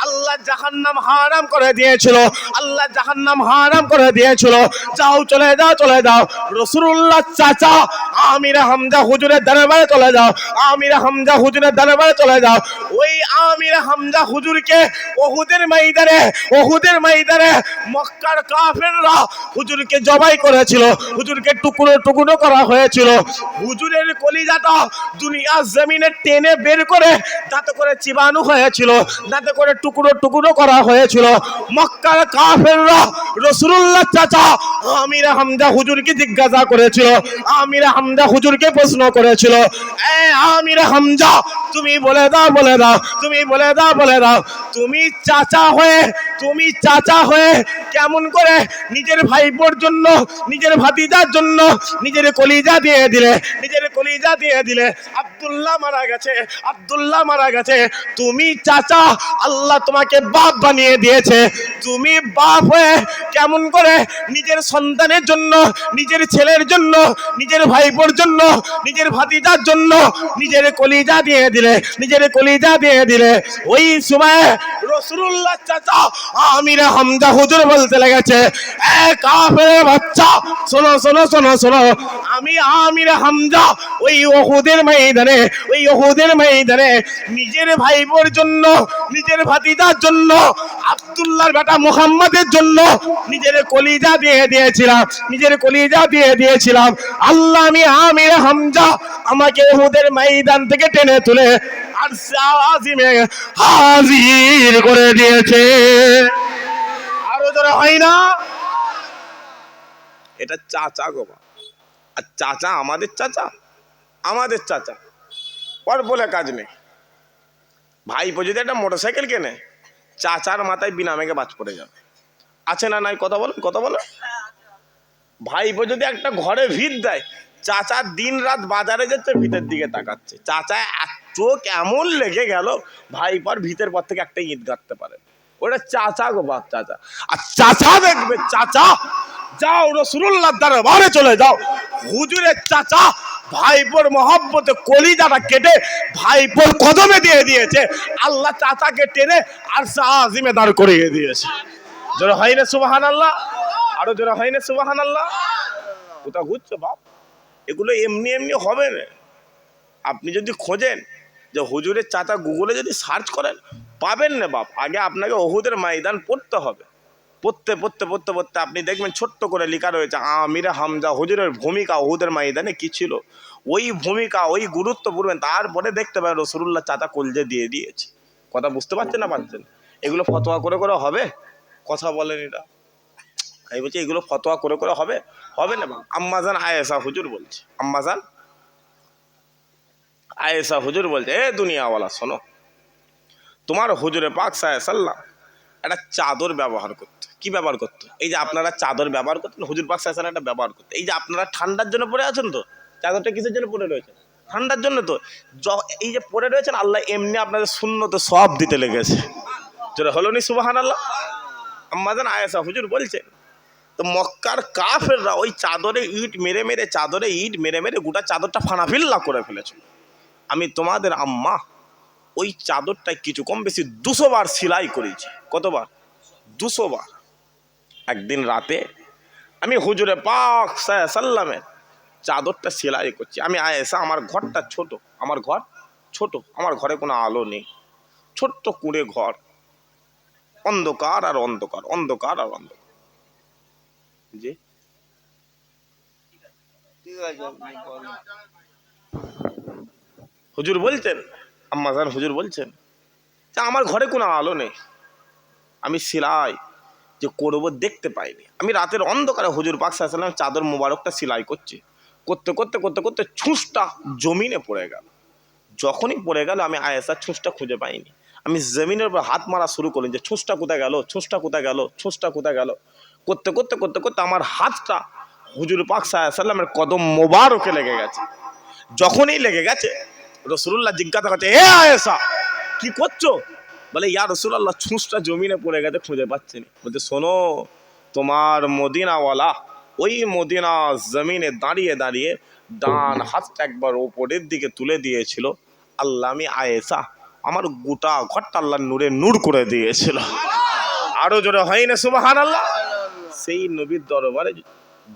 আল্লাহ জাহান্নাম হারাম করে দিয়েছিল। যাও চলে যাও রাসূলুল্লাহ চাচা আমির হামজা হুজুরের দরবারে চলে যাও ওই আমির হামজা হুজুরকে উহুদের ময়দানে মক্কার কাফেররা হুজুরকে জবাই করেছিল, হুজুরকে টুকরো টুকরো করা হয়েছিল। হুজুরের কলিজাটা দুনিয়ার জমিনে টেনে বের করে দাঁতে করে চিবানো হয়েছিল, দাঁতে করে টুকরো টুকরো করা হয়েছিল। মক্কার কাফেররা রাসূলুল্লাহ চাচা আমির হামজা হুজুরকে জিজ্ঞাসা করেছিল, আমির হামজা হুজুরকে প্রশ্ন করেছিল, এ আমির হামজা তুমি বলে দাও তুমি চাচা হয়ে কেমন করে নিজের ভাইপোর জন্য, নিজের ভাতিজার জন্য নিজের কলিজা দিয়ে দিলে। আব্দুল্লাহ মারা গেছে, তুমি চাচা, আল্লাহ তোমাকে বাপ বানিয়ে দিয়েছে। তুমি বাপ হয়ে কেমন করে নিজের সন্তানের জন্য, নিজের ছেলের জন্য, নিজের ভাইপোর জন্য, নিজের ভাতিজার জন্য নিজের কলিজা দিয়ে দিলে। ওই সময় রাসূলুল্লাহ চাচা আমির হামজা হুজুর বলতে লেগেছে, এ কাফের বাচ্চা, শোনো, আমি আমির হামজা ওই উহুদের ময়দানে নিজের ভাইপোর জন্য, নিজের ভাতিজার জন্য, আব্দুল্লাহর বেটা মুহাম্মাদের জন্য নিজের কলিজা দিয়ে দিয়েছিলাম। আল্লাহ আমি আমির হামজা আমাকে উহুদের ময়দান থেকে টেনে তুলে আরশে আজিমে হাজির করে দিয়েছে। আরো জোরে হয় না? এটা চাচা গো বাপ। আর চাচা আমাদের চাচা, আমাদের চাচা, ওর বলে কাজ নেই। ভাইপো যদি একটা মোটরসাইকেল কেনে, চাচার মাথায় বিনা মেঘে বাজ পড়ে যাবে। আছে না নাই? কথা বলেন, কথা বলেন। ভাইপো যদি একটা ঘরে ভিত দেয়, চাচা দিন রাত বাজারে যাচ্ছে, ভিতের দিকে তাকাচ্ছে। চাচা চোখ এমন লেগে গেল, ভাইপোর ভিতের পর থেকে একটা ইট গাঁটতে পারে। ওটা চাচা গো বাপ, চাচা। আর চাচা দেখবে, চাচা যাও রাসূলুল্লাহর দরবারে চলে যাও, হুজুরের চাচা ভাইপোর মহব্বতে কলিজাটা কেটে ভাইপোর কদমে দিয়ে দিয়েছে। আল্লাহ চাচাকে টেনে আরশে আজিমে দাঁড় করিয়ে দিয়েছে। জোরে হয় না সুবহানাল্লাহ? আরো জোরে হয় না সুবহানাল্লাহ? কোথা ঘুরছো বাপ? এগুলো এমনি এমনি হবে না। আপনি যদি খোঁজেন যে হুজুরের চাচা, গুগলে যদি সার্চ করেন, পাবেন না বাপ। আগে আপনাকে উহুদের ময়দান পড়তে হবে। পড়তে পড়তে পড়তে পড়তে আপনি দেখবেন ছোট্ট করে লেখা রয়েছে আমিরে হামজা হুজুরের ভূমিকা উহুদের ময়দানে কি ছিল। ওই ভূমিকা, ওই গুরুত্ব পড়বেন, তারপরে দেখতে পাবেন রাসূলুল্লাহ চাচা কলজে দিয়ে দিয়েছে। কথা বুঝতে পারছেন না পারছেন? এগুলো ফতোয়া করে করে হবে? কথা বলেন এটা। আমি বলছি এগুলো ফতোয়া করে করে হবে? হবে না বাপ। আম্মাজান আয়েশা হুজুর বলছে, আম্মাজান আয়েশা হুজুর বলছে, এ দুনিয়াওয়ালা শোনো, তোমার হুজুরে পাক সাল্লাল্লাহু একটা চাদর ব্যবহার করতো। কি ব্যবহার করতো? এই যে আপনারা চাদর ব্যবহার করতেন, হুজুর পাক সাল্লাল্লাহু একটা ব্যবহার করতো। এই যে আপনারা ঠান্ডার জন্য পরে আছেন, তো চাদরটা কিসের জন্য পরে রয়েছেন? ঠান্ডার জন্য। তো এই যে পরে রয়েছেন, আল্লাহ এমনি আপনাদের সুন্নতে সব দিতে লেগেছে। যেটা হলো নি সুবহানাল্লাহ? আম্মাজান আয়েশা হুজুর বলছেন, তো মক্কার কাফেররা ওই চাদরে ইট মেরে মেরে, চাদরে ইট মেরে মেরে গোটা চাদরটা ফানাফিল্লা করে ফেলেছিল। আমি তোমাদের আম্মা ওই চাদরটায় কিছু কম বেশি 200 বার সেলাই করেছি। কতবার? 200 বার। একদিন রাতে আমি হুজুরে পাক সাল্লামের চাদরটা সেলাই করছি। আমি আয়েশা, আমার ঘরটা ছোট, আমার ঘর ছোট, আমার ঘরে কোনো আলো নেই, ছোট্ট কুঁড়ে ঘর, অন্ধকার আর অন্ধকার, অন্ধকার আর অন্ধকার। জি হুজুর বলছেন, আম্মাজান হুজুর বলছেন, আমার ঘরে কোনো আলো নেই, আমি সেলাই যে করবো দেখতে পাইনি। আমি রাতের অন্ধকারে হুজুর পাক সাল্লাল্লাহু আলাইহি ওয়াসাল্লাম চাদর মোবারকটা সেলাই করছি। করতে করতে করতে করতে ছুঁচটা জমিনে পড়ে গেল। যখনই পড়ে গেল, আমি আয়েশার ছুঁচটা খুঁজে পাইনি। আমি জমিনের উপর হাত মারা শুরু করলাম যে ছুঁচটা কোথায় গেল, ছুঁচটা কোথায় গেল, ছুঁচটা কোথায় গেল। করতে করতে করতে করতে আমার হাতটা হুজুর পাক সাল্লাল্লাহু আলাইহি ওয়াসাল্লামের কদম মোবারকে লেগে গেছে। যখনই লেগে গেছে, রাসূলুল্লাহ জিজ্ঞাসা করছে, এ আয়েশা কি করছো? বলে, ইয়া রাসূলুল্লাহ, ছুঁচটা জমিনে পড়ে গেছে, খুঁজে পাচ্ছি না। বলছে, শোনো, তোমার মদিনাওয়ালা ওই মদিনা জমিনে দাঁড়িয়ে দাঁড়িয়ে ডান হাতটা একবার ওপরের দিকে তুলে দিয়েছিল। আল্লাহ, আমি আয়েশা, আমার গোটা ঘরটা আল্লাহ নূরে নূর করে দিয়েছিল। আরো জোরে হয় না সুবহানাল্লাহ? সেই নবীর দরবারে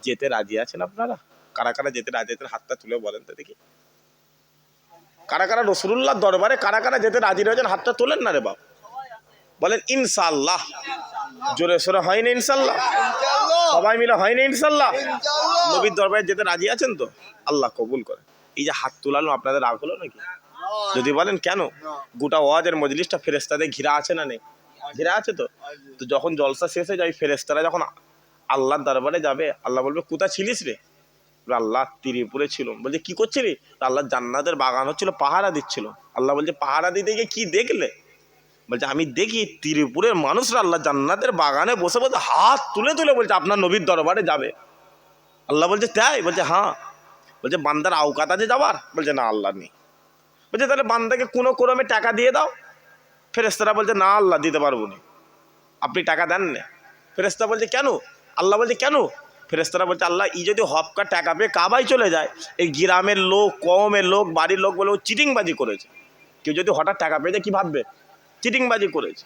যেতে রাজি আছেন আপনারা? কারা কারা যেতে রাজি আছেন হাতটা তুলে বলেন তো দেখি। কারা কারা রাসূলুল্লাহর দরবারে কারা কারা যেতে রাজি রয়েছেন হাতটা তোলেন না রে বাপ। বলেন ইনশাআল্লাহ। জোরে সোরে হয় না ইনশাআল্লাহ? সবাই মিলে হয় না ইনশাআল্লাহ? নবীর দরবারে যেতে রাজি আছেন তো? আল্লাহ কবুল করে। এই যে হাত তোলানো, আপনাদের রাগ হলো নাকি? যদি বলেন কেন, গোটা ওয়াজের মজলিসটা ফেরেশতাদের ঘিরা আছে না নেই? ঘিরা আছে তো। তো যখন জলসা শেষ হয়ে যায়, ফেরেশতারা যখন আল্লাহর দরবারে যাবে, আল্লাহ বলবে, কোথায় ছিলিস রে? আল্লাহ ত্রিপুরে ছিল। বলছে, কি করছিলি? আল্লাহ জান্নাতের বাগান হচ্ছিল, পাহারা দিচ্ছিল। আল্লাহ বলছে, পাহারা দিতে গিয়ে কি দেখলে? বলছে, আমি দেখি ত্রিপুরের মানুষরা আল্লাহ জান্নাতের বাগানে বসে বসে হাত তুলে তুলে বলছে আপনার নবীর দরবারে যাবে। আল্লাহ বলছে, তাই? বলছে, হ্যাঁ। বলছে, বান্দার আওকাত আছে যাবার? বলছে, না, আল্লাহ নেই। বলছে, তাহলে বান্দাকে কোনো ক্রমে টাকা দিয়ে দাও। ফেরেশতারা বলছে, না আল্লাহ, দিতে পারবো না, আপনি টাকা দেন না। ফেরেশতা বলছে, কেন? আল্লাহ বলছে, কেন? ফেরেশতারা বলছে, আল্লাহ, ই যদি হপকা টাকা পেয়ে কাবায় চলে যায়, এই গ্রামের লোক, কওমের লোক, বাড়ির লোক বলে ও চিটিংবাজি করেছে। কেউ যদি হঠাৎ টাকা পেয়ে যায়, কী ভাববে? চিটিংবাজি করেছে।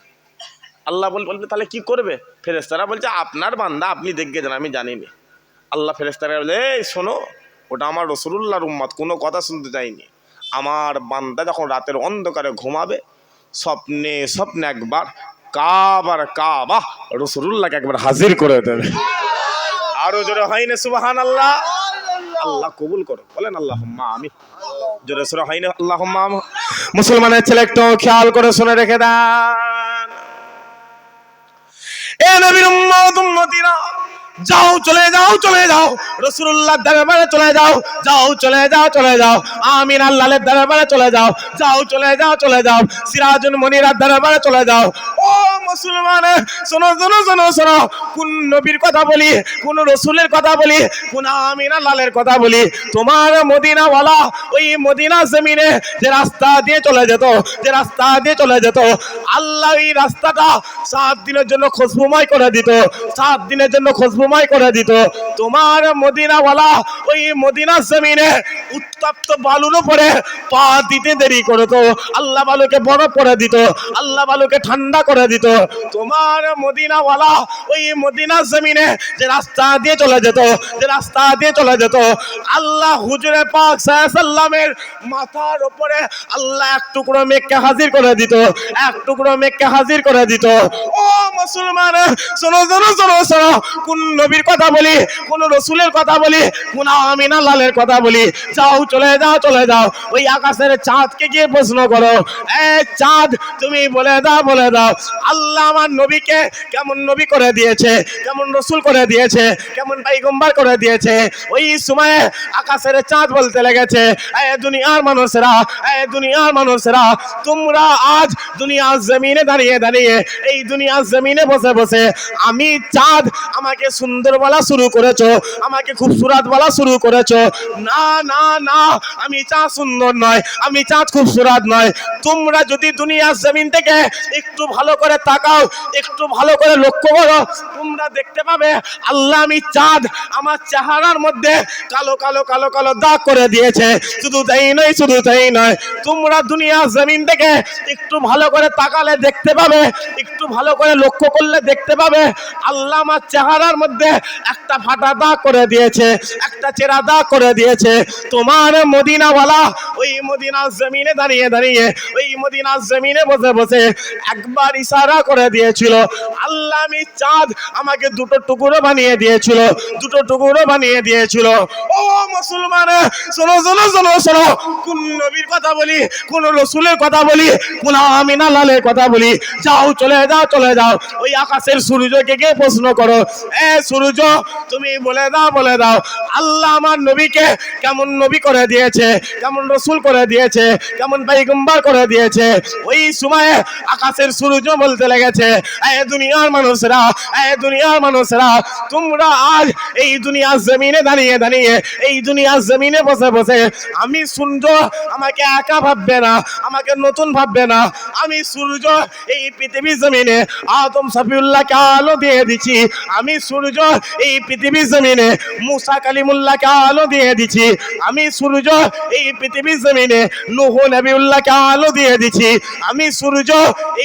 আল্লাহ বলবে, তাহলে কি করবে? ফেরেশতারা বলছে, আপনার বান্দা, আপনি দেখে যান, আমি জানি না। আল্লাহ ফেরেশতারা বলে, এই শোনো, ওটা আমার রাসূলুল্লাহর উম্মত, কোনো কথা শুনতে চাইনি। আমার বান্দা যখন রাতের অন্ধকারে ঘুমাবে, স্বপ্নে স্বপ্নে একবার কাবা রাসূলুল্লাহকে একবার হাজির করে দেবে। আরো জোরে হয় না সুবহানাল্লাহ? আল্লাহ কবুল করো। বলেন আল্লাহুম্মা আমিন। জোরে সোরে হয় না আল্লাহুম্মা আমিন। মুসলমানের ছেলে একটু খেয়াল করে শুনে রেখে দেন, এ নবীর উম্মত উম্মতিরা, যাও চলে যাও চলে যাও রাসূলুল্লাহর দরবারে চলে যাও, যাও চলে যাও চলে যাও আমিন আল্লাহর দরবারে চলে যাও, যাও চলে যাও চলে যাও সিরাজুল মুনিরার দরবারে চলে যাও। ও মুসলমান, শোনো শোনো শোনো শোনো, কোন নবীর কথা বলি, কোন রাসূলের কথা বলি, কোন আমিন আল্লাহর কথা বলি? তোমার মদিনাওয়ালা ওই মদিনা জমিনে যে রাস্তা দিয়ে চলে যেত, যে রাস্তা দিয়ে চলে যেত, আল্লাহ এই রাস্তাটা 7 দিনের জন্য খুশবুময় করে দিত, 7 দিনের জন্য খুশবুময় করে দিত। তোমার মদিনাওয়ালা ওই মদিনা জমিনে উত্তপ্ত বালুর উপরে পা দিতে দেরি করতো, আল্লাহ বালুকে বরফ করে দিত, আল্লাহ বালুকে ঠান্ডা করে দিত। তোমার মদিনাওয়ালা ওই মদিনা জমিনে যে রাস্তা দিয়ে চলে যেত, যে রাস্তা দিয়ে চলে যেত, আল্লাহ হুজুরে পাক সাল্লামের মাথার উপরে আল্লাহ এক টুকরো মেঘকে হাজির করে দিত, এক টুকরো মেঘকে হাজির করে দিত। ও মুসলমান, শোনো শোনো শোনো শোনো, কোন নবীর কথা বলি, কোন রসুলের কথা বলি, কোন আমিন আল্লাহর কথা বলি? যাও চলে যাও চলে যাও ওই আকাশের চাঁদকে গিয়ে প্রশ্ন করো, এ চাঁদ তুমি বলে দাও, বলে দাও আল্লাহ আমার নবীকে কেমন নবী করে দিয়েছে, কেমন রসুল করে দিয়েছে, কেমন পয়গম্বর করে দিয়েছে। ওই সময়ে আকাশের চাঁদ বলতে লেগেছে, এ দুনিয়ার মানুষেরা, এ দুনিয়ার মানুষেরা, তোমরা আজ দুনিয়ার জমিনে দাঁড়িয়ে দাঁড়িয়ে, এই দুনিয়ার জমিনে বসে বসে আমি চাঁদ আমাকে সুন্দর বলা শুরু করেছো, আমাকে খুবসুরত বলা শুরু করেছো। না না না, আমি চাঁদ সুন্দর নয়, আমি চাঁদ খুবসুরত নয়। তোমরা যদি দুনিয়ার জমিন থেকে একটু ভালো করে তাকাও, একটু ভালো করে লক্ষ্য করো, তোমরা দেখতে পাবে আল্লাহ আমি চাঁদ আমার চেহারার মধ্যে কালো কালো কালো কালো দাগ করে দিয়েছে। শুধু তাই নয়, শুধু তাই নয়, তোমরা দুনিয়ার জমিন থেকে একটু ভালো করে তাকালে দেখতে পাবে, একটু ভালো করে লক্ষ্য করলে দেখতে পাবে আল্লাহ আমার চেহারার মধ্যে একটা ফাটা দাগ করে দিয়েছে, একটা চেরা দাগ করে দিয়েছে। তোমার মদিনাওয়ালা ওই মদিনার জমিনে দাঁড়িয়ে দাঁড়িয়ে, ওই মদিনার জমিনে বসে বসে একবার ইশারা করে দিয়েছিল, আল্লাহ আমি চাঁদ আমাকে দুটো টুকরো বানিয়ে দিয়েছিল, দুটো টুকরো বানিয়ে দিয়েছিল। ও মুসলমান, শোনো শোনো শোনো শোনো, কোন নবীর কথা বলি, কোন রসুলের কথা বলি, কোন আমিন আল্লাহর কথা বলি? যাও চলে যাও চলে যাও ওই আকাশের সূর্যকে গিয়ে প্রশ্ন করো, এ সূর্য তুমি বলে দাও, বলে দাও আল্লাহ আমার নবীকে কেমন নবী করে দিয়েছে, কেমন রসুল করে দিয়েছে, কেমন পয়গম্বর করে দিয়েছে। ওই সময়ে আকাশের সূর্য বলতে লেগেছে, এ দুনিয়ার মানুষরা, এ দুনিয়ার মানুষরা, তোমরা আজ এই দুনিয়ার জমিনে দাঁড়িয়ে দাঁড়িয়ে, এই দুনিয়ার জমিনে বসে বসে আমি সূর্য আমাকে একা ভাববে না, আমাকে নতুন ভাববে না। আমি সূর্য এই পৃথিবীর জমিনে আদম সফিউল্লাহকে আলো দিয়ে দিচ্ছি, আমি সূর্য এই পৃথিবীর জমিনে মুসা কালিমুল্লাহকে আলো দিয়ে দিচ্ছি, আমি সূর্য এই পৃথিবীর জমিনে নূহ নবিউল্লাহকে আলো দিয়ে দিচ্ছি, আমি সূর্য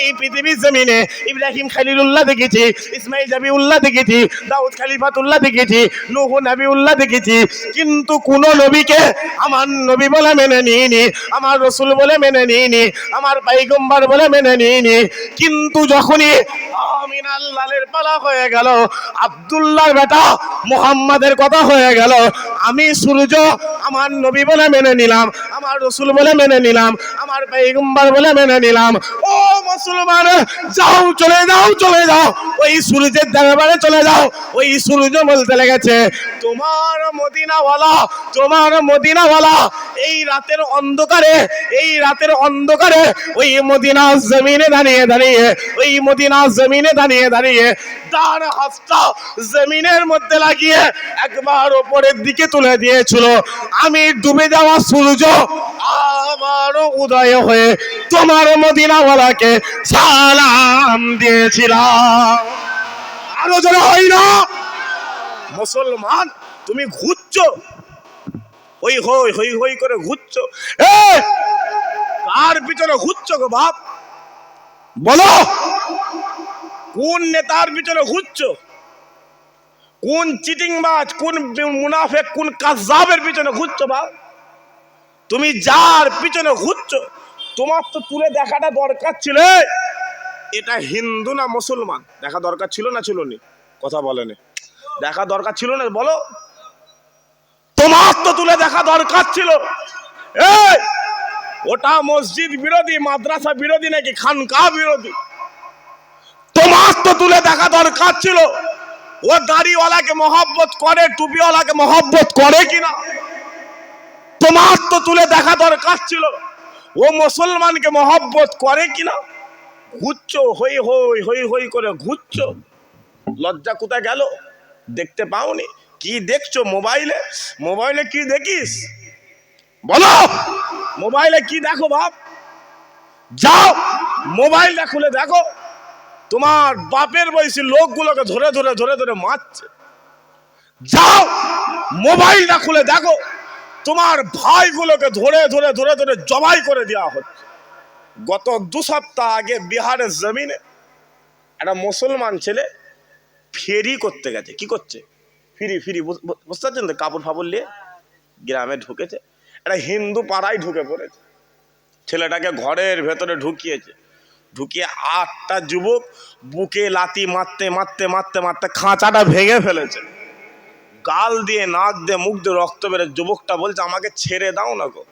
এই পৃথিবীর জমিনে ইব্রাহিম খলিলুল্লাহ দেখেছি, ইসমাইল জাবিউল্লাহ দেখেছি, দাউদ খলিফাতুল্লাহ দেখেছি, নূহ নবিউল্লাহ দেখেছি। কিন্তু কোন নবীকে আমার নবী বলে মেনে নিইনি, আমার রসুল বলে মেনে নিইনি, আমার পয়গম্বর বলে মেনে নিইনি। কিন্তু যখনই আমিন আল্লাহর পালা হয়ে গেল, আব্দুল্লাহর বেটা মুহাম্মাদের কথা হয়ে গেল, আমি সূর্য আমার নবী বলে মেনে নিলাম, আমার রসুল বলে মেনে নিলাম, আমার পয়গম্বর বলে মেনে নিলাম। ও মুসলমান, যাও চলে যাও চলে যাও ওই সূর্যের দরবারে চলে যাও। ওই সূর্য বলতে লেগেছে, তোমার মদিনাওয়ালা, তোমার মদিনাওয়ালা এই রাতের অন্ধকারে, এই রাতের অন্ধকারে ওই মদিনার জমিনে দাঁড়িয়ে দাঁড়িয়ে, ওই মদিনার জমিনে দাঁড়িয়ে দাঁড়িয়ে তার হাতটা জমিনের মধ্যে লাগিয়ে একবার উপরের দিকে তুলে দিয়েছিল। আমি ডুবে যাওয়া সূর্য আবারও উদয় হয়ে তোমার মদিনাওয়ালাকে সালাম দিয়েছিলাম। আলোচনা হয় না? মুসলমান তুমি ঘুরছো, হই হই হই হই করে ঘুরছো, কার পিছনে ঘুরছো গো বাপ? বলো, কোন নেতার পিছনে ঘুরছো? কোন চিটিংবাজ, কোন মুনাফেক, কোন কাযযাবের পিছনে ঘুরছো বাপ? তুমি যার পিছনে ঘুরছো, তোমার তো তুলে দেখাটা দরকার ছিল, এটা হিন্দু না মুসলমান। দেখা দরকার ছিল না, ছিল নি? কথা বলেনি, দেখা দরকার ছিল না? বলো, তোমার তো তুলে দেখা দরকার ছিল। এই ওটা মসজিদ বিরোধী, মাদ্রাসা বিরোধী নাকি খানকা বিরোধী? তোমার তো তুলে দেখা দরকার ছিল ও দাড়িওয়ালাকে মহব্বত করে, টুপিওয়ালাকে মহব্বত করে কিনা। তোমার তো তুলে দেখা দরকার ছিল ও মুসলমানকে মহব্বত করে কিনা। ঘুরছো হই হই হই হই করে ঘুরছো, লজ্জা কোথায় গেল? দেখতে পাওনি? কি দেখছো মোবাইলে? মোবাইলে কি দেখিস বলো? মোবাইলে কি দেখো বাপ? যাও মোবাইলটা খুলে দেখো, তোমার বাপের বয়সী লোকগুলোকে ধরে ধরে ধরে ধরে মারছে। যাও মোবাইলটা খুলে দেখো, তোমার ভাইগুলোকে ধরে ধরে ধরে ধরে জবাই করে দেওয়া হচ্ছে। গত 2 সপ্তাহ আগে বিহারের জমিনে একটা মুসলমান ছেলে ফেরি করতে গেছে। কি করছে? ফিরি বুঝতে পারছেন তো? কাপড় ফাপড় নিয়ে গ্রামে ঢুকেছে, একটা হিন্দু পাড়ায় ঢুকে পড়েছে। ছেলেটাকে ঘরের ভেতরে ঢুকিয়েছে, ঢুকিয়ে 8টা যুবক বুকে লাথি মারতে মারতে মারতে মারতে খাঁচাটা ভেঙে ফেলেছে। গাল দিয়ে, নাক দিয়ে, মুখ দিয়ে রক্ত বেড়ে যুবকটা বলছে আমাকে ছেড়ে দাও না গো,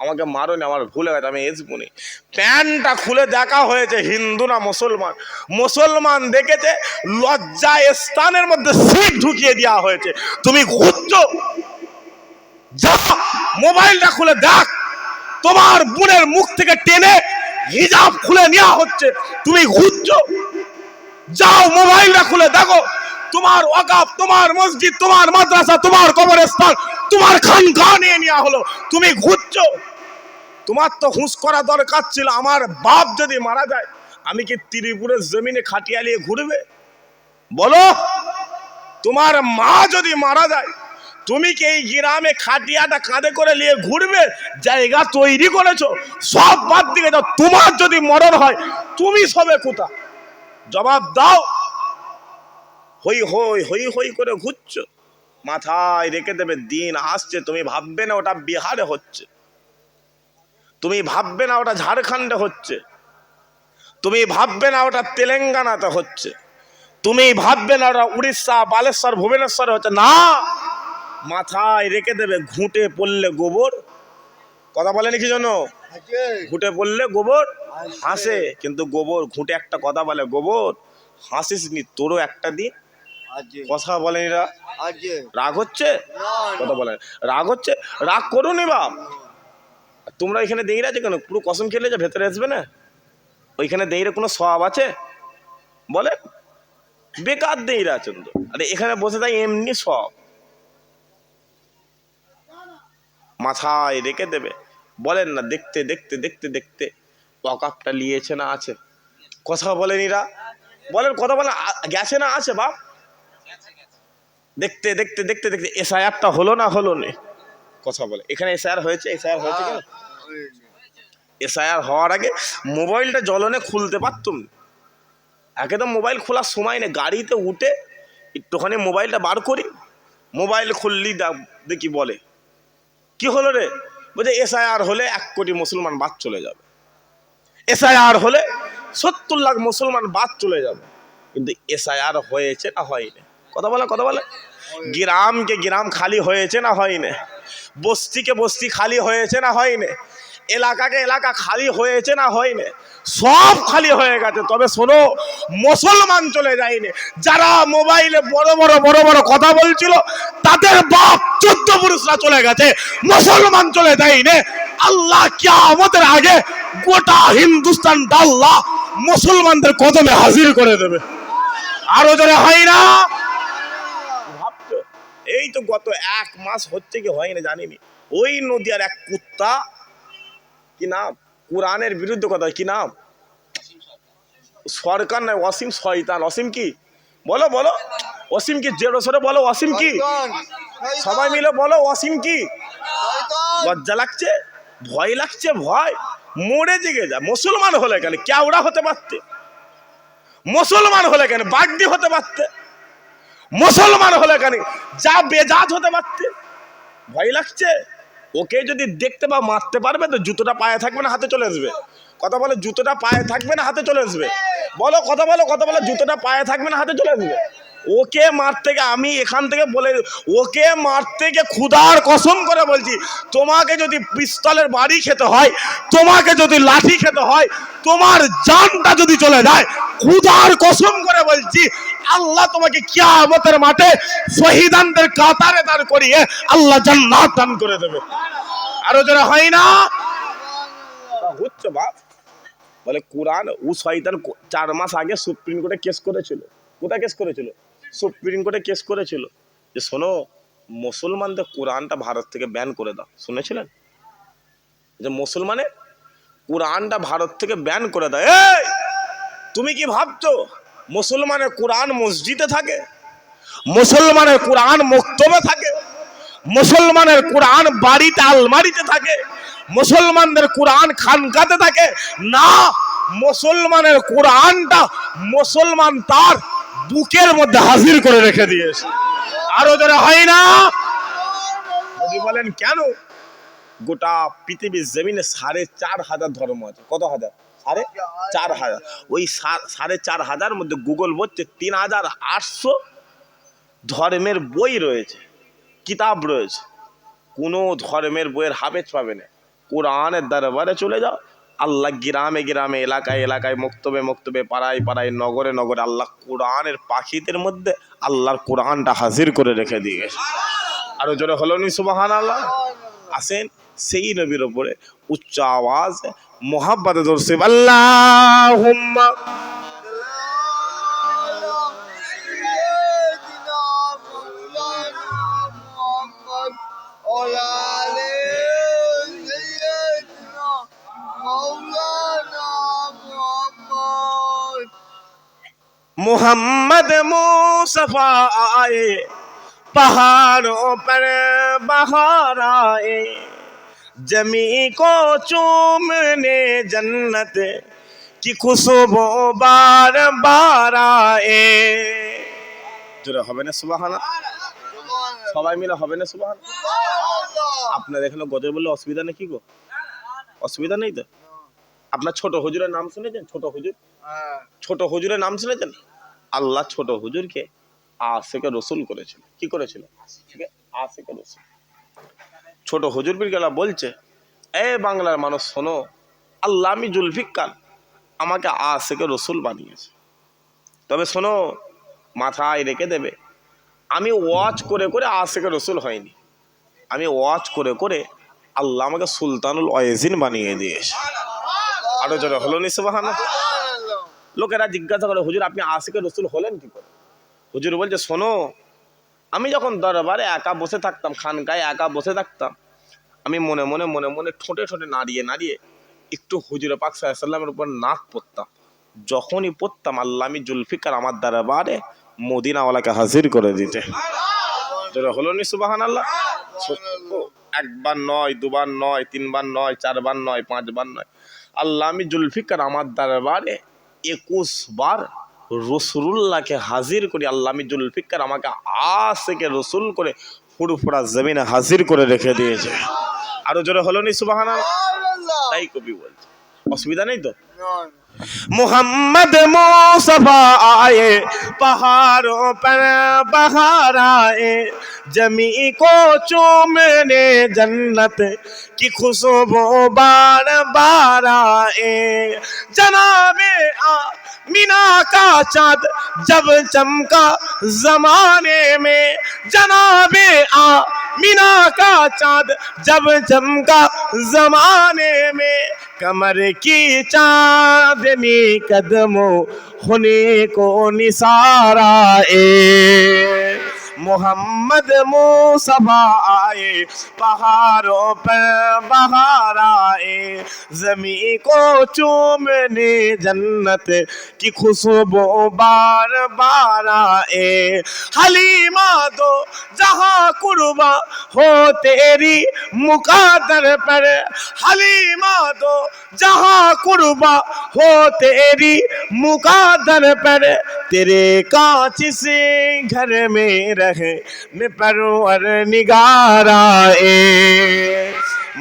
আমাকে মারো না, আমার ভুলে গেছে, আমি এসবুনি। প্যান্টটা খুলে দেখা হয়েছে হিন্দু না মুসলমান। মুসলমান দেখেছে, লজ্জা স্থানের মধ্যে সিট ঢুকিয়ে দেওয়া হয়েছে। তুমি ঘুরছো, যা মোবাইলটা খুলে দেখ, তোমার বোনের মুখ থেকে টেনে হিজাব খুলে নেওয়া হচ্ছে। তুমি ঘুরছো, যাও মোবাইলটা খুলে দেখো, তোমার ওয়াকাফ, তোমার মসজিদ, তোমার মাদ্রাসা, তোমার কবরস্থান, তোমার খানকা নিয়ে নেওয়া হলো। তুমি ঘুরছো। তোমার তো হুঁশ করা দরকার ছিল, আমার বাপ যদি মারা যায় আমি কি ত্রিপুরের জমিনে খাটিয়া নিয়ে ঘুরবে বলো? তোমার মা যদি মারা যায় তুমি কি এই গ্রামে খাটিয়াটা কাঁধে করে নিয়ে ঘুরবে? জায়গা তৈরি করেছো, সব বাদ দিয়ে যাও। তোমার যদি মরণ হয় তুমি সবে কোথা? জবাব দাও। হই হই হই হই করে ঘুরছো, মাথায় রেখে দেবে দিন আসছে। তুমি ভাববে না ওটা বিহারে হচ্ছে, তুমি ভাববে না ওটা ঝাড়খণ্ডে হচ্ছে, তুমি ভাববে না ওটা তেলেঙ্গানাতে হচ্ছে, তুমি ভাববে না ওটা উড়িষ্যা, বালেশ্বর, ভুবনেশ্বরে হচ্ছে না। মাথায় রেখে দেবে ঘুঁটে পড়লে গোবর, কথা বলেনি কি জন্য? ঘুঁটে পড়লে গোবর হাসে, কিন্তু গোবর ঘুঁটে একটা কথা বলে, গোবর হাসিস নি, তোরও একটা দিন। কথা বলেনি রা? রাগ হচ্ছে? কথা বলেন রাগ হচ্ছে? রাগ করুনি বাপ। তোমরা এখানে দেইরা আছে কেন? পুরো কসম খেলে যে ভেতরে আসবে না? ওইখানে দেইরে কোনো সওয়াব আছে বলে? বেকার দেইরা আছেন তো। আরে এখানে বসে তাই এমনি সব মাথায় রেখে দেবে। বলেন না, দেখতে দেখতে দেখতে দেখতে ওয়াকাফটা নিয়েছে না আছে? কথা বলেন এরা, বলেন কথা বলেন, গেছে না আছে বাপ? দেখতে দেখতে দেখতে দেখতে এসআইআরটা হলো না হলো না? কথা বলে এখানে এসআইআর হয়েছে? এসআইআর হয়েছে কেন? এসআইআর হওয়ার আগে মোবাইলটা জ্বলনে খুলতে পারতুম। একদম মোবাইল খোলার সময় নেই, গাড়িতে উঠে একটুখানি মোবাইলটা বার করি, মোবাইল খুললি দেখি বলে কি হলো রে? বলছে এসআইআর হলে 1 কোটি মুসলমান বাদ চলে যাবে, এসআইআর হলে 70 লাখ মুসলমান বাদ চলে যাবে। কিন্তু এসআইআর হয়েছে না হয়নি? কথা বলে কথা বলে। গ্রামকে গ্রাম খালি হয়েছে না হয়নি? বস্তিকে বস্তি খালি হয়েছে না হয়নি? এলাকাকে এলাকা খালি হয়েছে না হয়নি? সব খালি হয়ে গেছে। তবে শোনো, মুসলমান চলে যায়নি। যারা মোবাইলে বড় বড় বড় বড় কথা বলছিল তাদের বাপ 14 পুরুষরা চলে গেছে, মুসলমান চলে যায়নি। আল্লাহ কিয়ামতের আগে গোটা হিন্দুস্তানটা আল্লাহ মুসলমানদের কদমে হাজির করে দেবে। আরো জোরে হয় না? ভাবছো এই তো গত 1 মাস হচ্ছে কি হয়নি জানিনি, ওই নদিয়ার এক কুত্তা, কি নাম, কোরআনের বিরুদ্ধে কথা, কি নাম, সরকার নয়, অসীম শয়তান। অসীম কি বলো বলো? অসীম কি? জেরো সরে বলো, অসীম কি? সবাই মিলে বলো, অসীম কি? লজ্জা লাগছে? ভয় লাগছে? ভয় মরে জেগে যা। মুসলমান হলে কেন কেওড়া হতে পারতে? মুসলমান হলে কেন বাগদি হতে পারতে? মুসলমান হলে কেন যা বেজাত হতে পারতে? ভয় লাগছে? ওকে যদি দেখতে বা মারতে পারবে তো জুতোটা পায়ে থাকবে না হাতে চলে আসবে? কথা বলে, জুতোটা পায়ে থাকবে না হাতে চলে আসবে? বলো কথা বলো কথা বলো, জুতোটা পায়ে থাকবে না হাতে চলে আসবে? ওকে মারতে গিয়ে আমি এখান থেকে বলে, ওকে মারতে গিয়ে খুদার কসম করে বলছি, তোমাকে যদি পিস্তলের বাড়ি খেতে হয়, তোমাকে যদি লাঠি খেতে হয়, তোমার জানটা যদি চলে যায়, খুদার কসম করে বলছি, আল্লাহ তোমাকে কিয়ামতের মাঠে শহীদানদের কাতারে দাঁড় করিয়ে আল্লাহ জান্নাত দান করে দেবে। আরো যারা হয় না হচ্ছে বাপ বলে কোরআন, ও শয়তান 4 মাস আগে সুপ্রিম কোর্টে কেস করেছিল। কোথায় কেস করেছিল? সুপ্রিম কোর্টে কেস করেছিল যে শোনো, মুসলমানদের কোরআনটা ভারত থেকে ব্যান করে দাও। শুনেছিলেন যে মুসলমানের কোরআনটা ভারত থেকে ব্যান করে দাও। এই তুমি কি ভাবছো মুসলমানের কোরআন মসজিদে থাকে, মুসলমানের কোরআন মক্তবে থাকে, মুসলমানের কোরআন বাড়িতে আলমারিতে থাকে, মুসলমানদের কোরআন খানকাতে থাকে? না, মুসলমানের কোরআনটা মুসলমান তার বুকের মধ্যে হাজির করে রেখে দিয়েছে। আরো যারা হয় না যদি বলেন কেন, গোটা পৃথিবীর জমিনে 4,500 ধর্ম আছে। কত হাজার? 4,500। ওই 4,500 মধ্যে গুগল বলছে 3,800 ধর্মের বই রয়েছে, কিতাব রয়েছে। কোনো ধর্মের বইয়ের হাফেজ পাবে না। কোরআনের দরবারে চলে যাও, আল্লাহ গ্রামে গ্রামে এলাকায় এলাকায় মক্তবে মক্তবে পাড়ায় পাড়ায় নগরে নগরে আল্লাহ কোরআনের পাখিদের মধ্যে আল্লাহর কোরআনটা হাজির করে রেখে দিয়ে গেছে। আরো জোরে হলো নি সুবহানাল্লাহ। আসেন সেই নবীর উপরে উচ্চ আওয়াজ মোহাব্বতে দরুদ আল্লাহুম্মা मोहम्मद मुस्तफा आए, पहाड़ों पर बहार आए, जमी को चूमने जन्नत की खुशबू बार बार आए। জোরে হবে না সুবহানাল্লাহ? সবাই মিলে হবে না সুবহানাল্লাহ? আপনারা এখানে গজল বললে অসুবিধা নেই কি গো? অসুবিধা নেই তো? আপনার ছোট হুজুরের নাম শুনেছেন? ছোট হুজুর, ছোট হুজুরের নাম শুনেছেন? আল্লাহ ছোট হুজুরকে আশিকে রসুল করেছিল। কি করেছিল? আশিকে রসুল। ছোট হুজুর বিরকেলা বলছে, এ বাংলার মানুষ শোনো, আল্লাহ আমি জুলফিকার আমাকে আশিকে রসুল বানিয়েছে। তবে শোনো, মাথায় রেখে দেবে, আমি ওয়াজ করে করে আশিকে রসুল হয়নি, আমি ওয়াজ করে করে আল্লাহ আমাকে সুলতানুল ওয়াইজিন বানিয়ে দিয়েছে। আরো জোরে হলো নি সুবহানাল্লাহ? লোকেরা জিজ্ঞাসা করে, হুজুর আপনি আশিকে রসুল হলেন কি করে? হুজুর বলছে, শোনো, আমি যখন দরবারে একা বসে থাকতাম, খানকায় একা বসে থাকতাম, আমি মনে মনে মনে মনে ঠোঁটে ঠোঁটে নাড়িয়ে নাড়িয়ে একটু হুজুর পাক সাল্লাল্লাহু আলাইহি ওয়াসাল্লামের উপর নাক পড়তাম। যখনই পড়তাম আল্লাহ আমি জুলফিকার আমার দরবারে মদিনাওয়ালাকে হাজির করে দিতে। হলো নি সুবহানাল্লাহ? একবার নয়, দুবার নয়, তিনবার নয়, চারবার নয়, পাঁচবার নয়, আল্লাহ আমি জুলফিকার আমার দরবারে 21 বার রসুলুল্লাহকে হাজির করি। আল্লাহ আমি জুলফিকার আমাকে আশিকে রসুল করে ফুরফুরা জমিনে হাজির করে রেখে দিয়েছে। আরো জোরে হলো নি সুবহানাল্লাহ? তাই কবি বলছে, অসুবিধা নেই তো? मोहम्मद मुस्तफा आए, पहाड़ों पर बहार आए, जमी को चूमने जन्नत की खुशबू बार बार आए, जनाबे मीना का चाँद जब चमका जमाने में, जनाबे मीना का चाँद जब चमका जमाने में, कमर की चांदनी कदमों होने को निसारा ए, मोहम्मद मुस्तफा आए, पहाड़ों पर बहार आए, जमी को चूमने जन्नत की खुशबू बार बार आए, हलीमा दो जहां कुर्बा हो तेरी मुकादर पर, हलीमा दो जहां कुर्बा हो तेरी मुकादर पर, तेरे कांच से घर में रहे परवर निगार आए,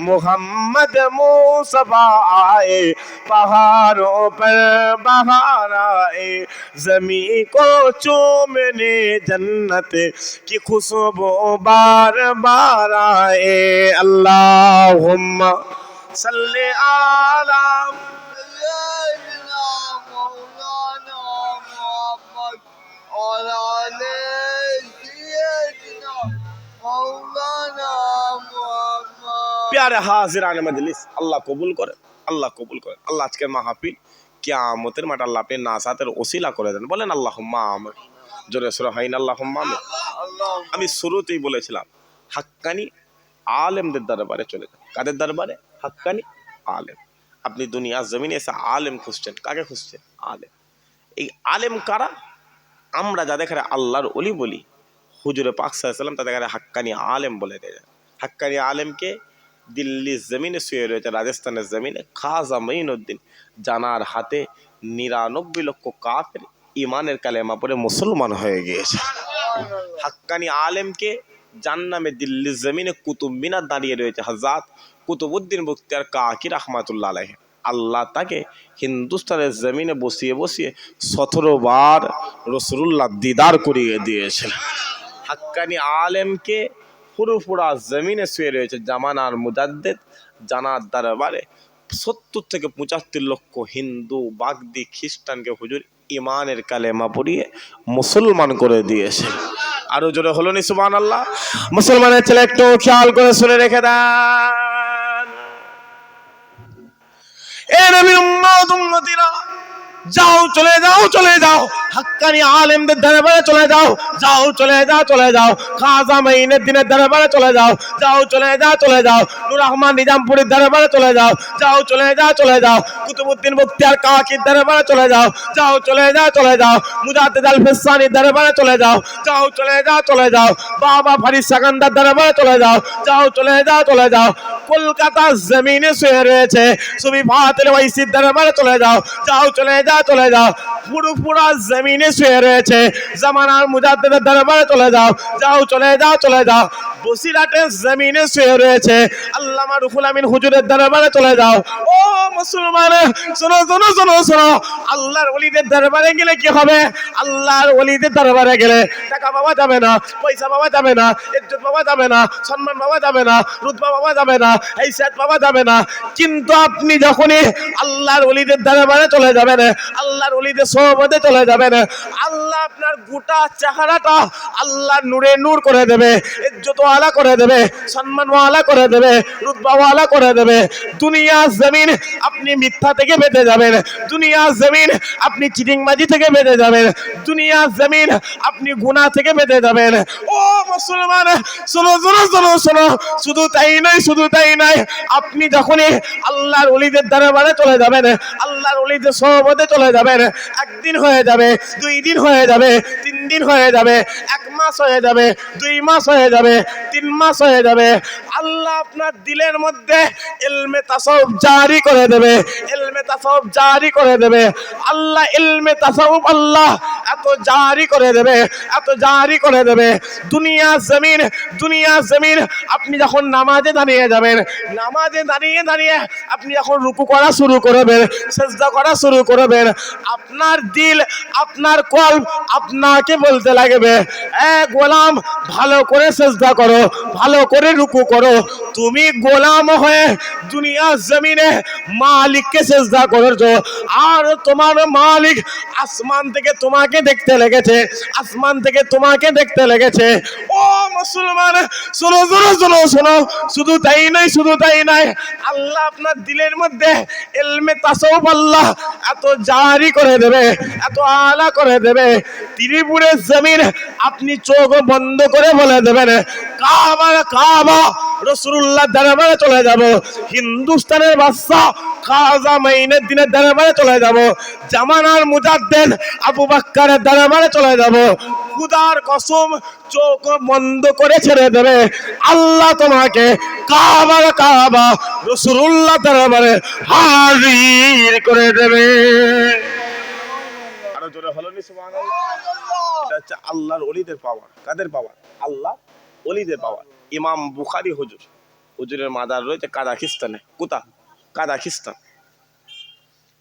मोहम्मद मुस्तफा आए, पहाड़ों पर बहार आए, जमीन को चूमने जन्नत की खुशबू बार बार आए। अल्लाहुम्मा सल्ले आला प्यारे हाजिरान मजलिस, अल्लाह कबूल करे, আল্লাহ কবুল করেন। আল্লাহ আজকের মাহফিল কিয়ামতের মাঠে আল্লাহ আপনি নাসাতের ওসিলা করে দেন। বলেন আল্লাহুম্মা আমিন। জোরে সুরা হাইন আল্লাহুম্মা আমিন। আমি শুরুতেই বলেছিলাম হাক্কানি আলেমদের দরবারে চলে যান। কাদের দরবারে? হাক্কানি আলেম। আপনি দুনিয়ার জমিনে এসে আলেম খুঁজছেন, কাকে খুঁজছেন? আলেম। এই আলেম কারা? আমরা যাদের এখানে আল্লাহর ওলি বলি, হুজুরে পাক সাল্লাল্লাহু আলাইহি ওয়াসাল্লাম তাদের হাক্কানি আলেম বলে দেয়। হাক্কানি আলেমকে দিল্লির জমিনে শুয়ে রয়েছে, রাজস্থানের জমিনে খাজা মঈনুদ্দিন জানার হাতে ৯৯ লক্ষ কাফের ইমানের কালেমা পড়ে মুসলমান হয়ে গিয়েছে। হাক্কানি আলেমকে জান্নামে দিল্লির জমিনে কুতুব মিনার দাঁড়িয়ে রয়েছে হযরত কুতুবউদ্দিন বখতিয়ার কাকি রাহমাতুল্লাহ আলাইহি। আল্লাহ তাকে হিন্দুস্তানের জমিনে বসিয়ে বসিয়ে ১৭ বার রাসূলুল্লাহ দিদার করিয়ে দিয়েছেন। হাক্কানি আলেমকে ফুরফুরা জমিনে শুয়ে রয়েছে জামানার মুজাদ্দেদ জানার দরবারে ৭০ থেকে ৭৫ লক্ষ হিন্দু বাগদি খ্রিস্টানকে হুজুর ইমানের কালেমা পড়িয়ে মুসলমান করে দিয়েছে। আরো জোরে হলো নি সুবহানাল্লাহ। মুসলমানের ছেলে একটু খেয়াল করে শুনে রেখে দেন, এ নবীর উম্মত উম্মতিরা, যাও চলে যাও চলে যাও হাক্কানি আলেমদের দরবারে চলে যাও, যাও চলে যাও চলে যাও খাজা মঈনুদ্দিনের দরবারে চলে যাও, যাও চলে যাও চলে যাও নূর রহমান নিজামপুরীর দরবারে চলে যাও, যাও চলে যাও চলে যাও কুতুবউদ্দিন বখতিয়ার কাকির দরবারে চলে যাও, যাও চলে যাও চলে যাও মুজাদ্দিদ আল ফিসানির দরবারে চলে যাও, যাও চলে যাও চলে যাও বাবা ফরিদ সাকান্দার দরবারে চলে যাও, যাও চলে যাও চলে যাও কলকাতার জমিনে শুয়ে রয়েছে সুফি ফাতিল ওয়াইসির দরবারে চলে যাও, যাও চলে যাও চলে যাও ফুরফুরা জমিনে শুয়ে রয়েছে জামানার মুজাদ্দিদের দরবারে চলে যাও, যাও চলে যাও চলে যাও বসিরহাটের জমিনে শুয়ে রয়েছে আল্লামা রুহুল আমিন হুজুরের দরবারে চলে যাও। ও মুসলমান, শোনো শোনো শোনো শোনো, আল্লাহর ওলিদের দরবারে গেলে কি হবে? আল্লাহর ওলিদের দরবারে গেলে টাকা পাওয়া যাবে না, পয়সা পাওয়া যাবে না, ইজ্জত পাওয়া যাবে না, সম্মান পাওয়া যাবে না, রুতবা পাওয়া যাবে না, ইজ্জত পাওয়া যাবে না। কিন্তু আপনি যখনই আল্লাহর ওলিদের দরবারে চলে যাবেন, আল্লাহর ওলিদের সোহবতে চলে যাবেন, আল্লাহ আপনার গোটা চেহারাটা আল্লাহ নূরে নূর করে দেবে, ইজ্জত ওয়ালা করে দেবে, সম্মান ওয়ালা করে দেবে, রুতবা ওয়ালা করে দেবে। দুনিয়া জমিন আপনি মিথ্যা থেকে বেঁচে যাবেন, দুনিয়া জমিন আপনি চিটিংবাজি থেকে বেঁচে যাবেন, দুনিয়া জমিন আপনি গুনাহ থেকে বেঁচে যাবেন। ও মুসলমান, শোনো শোনো শোনো শোনো, শুধু তাই নয় শুধু তাই নয়, আপনি যখনই আল্লাহর ওলিদের দরবারে চলে যাবেন, আল্লাহর ওলিদের সোহবতে চলে যাবেন, একদিন হয়ে যাবে, 2 দিন হয়ে যাবে, 3 দিন হয়ে যাবে, 1 মাস হয়ে যাবে, 2 মাস হয়ে যাবে, 3 মাস হয়ে যাবে, আল্লাহ আপনার দিলের মধ্যে ইলমে তাসাউফ জারি করে দেবে, ইলমে তাসাউফ জারি করে দেবে। আল্লাহ ইলমে তাসাউফ আল্লাহ এত জারি করে দেবে, এত জারি করে দেবে। দুনিয়া জমিন আপনি যখন নামাজে দাঁড়িয়ে যাবেন, নামাজে দাঁড়িয়ে দাঁড়িয়ে আপনি যখন রুকু করা শুরু করবেন, সিজদা করা শুরু করবেন, আপনার দিল আপনার কলব আপনাকে বলতে লাগবে, এ গোলাম ভালো করে সিজদা করো, ভালো করে রুকু করো। তুমি গোলাম হয়ে দুনিয়া জমিনে মালিককে সিজদা করেছো, আর তোমার মালিক আসমান থেকে তোমাকে দেখতে লেগেছে, আসমান থেকে তোমাকে দেখতে লেগেছে। ও মুসলমান, শোনো শোনো শোনো শোনো, শুধু তাই নয় শুধু তাই নয়, আল্লাহ আপনার দিলের মধ্যে ইলমে তাসাউফ আল্লাহ এত জারি করে দেবে, এত আলা করে দেবে, ত্রিপুরের জমিন আপনি চোখ বন্ধ করে বলে দেবেন কাবা কাবা রাসূলুল্লাহ দরবারে চলে যাব, হিন্দুস্তানের বাদশা খাজা মঈনুদ্দিনের দরবারে চলে যাব, জামানার মুজাদ্দেদ আবু বকরের দরবারে চলে যাব। খুদার কসম চোখ বন্ধ করে ছেড়ে দেবে, আল্লাহ তোমাকে কাবা কাবা রাসূলুল্লাহ দরবারে হাজির করে দেবে। আরো জোরে হলো নি সুবহানাল্লাহ। এটা হচ্ছে আল্লাহর ওলিদের পাওয়ার। কাদের পাওয়ার? আল্লাহ ওলিদের পাওয়ার। ইমাম বুখারী হুজুর হুজুরের মাজার রয়েছে কাজাখিস্তানে। কোথা? কাজাখিস্তান।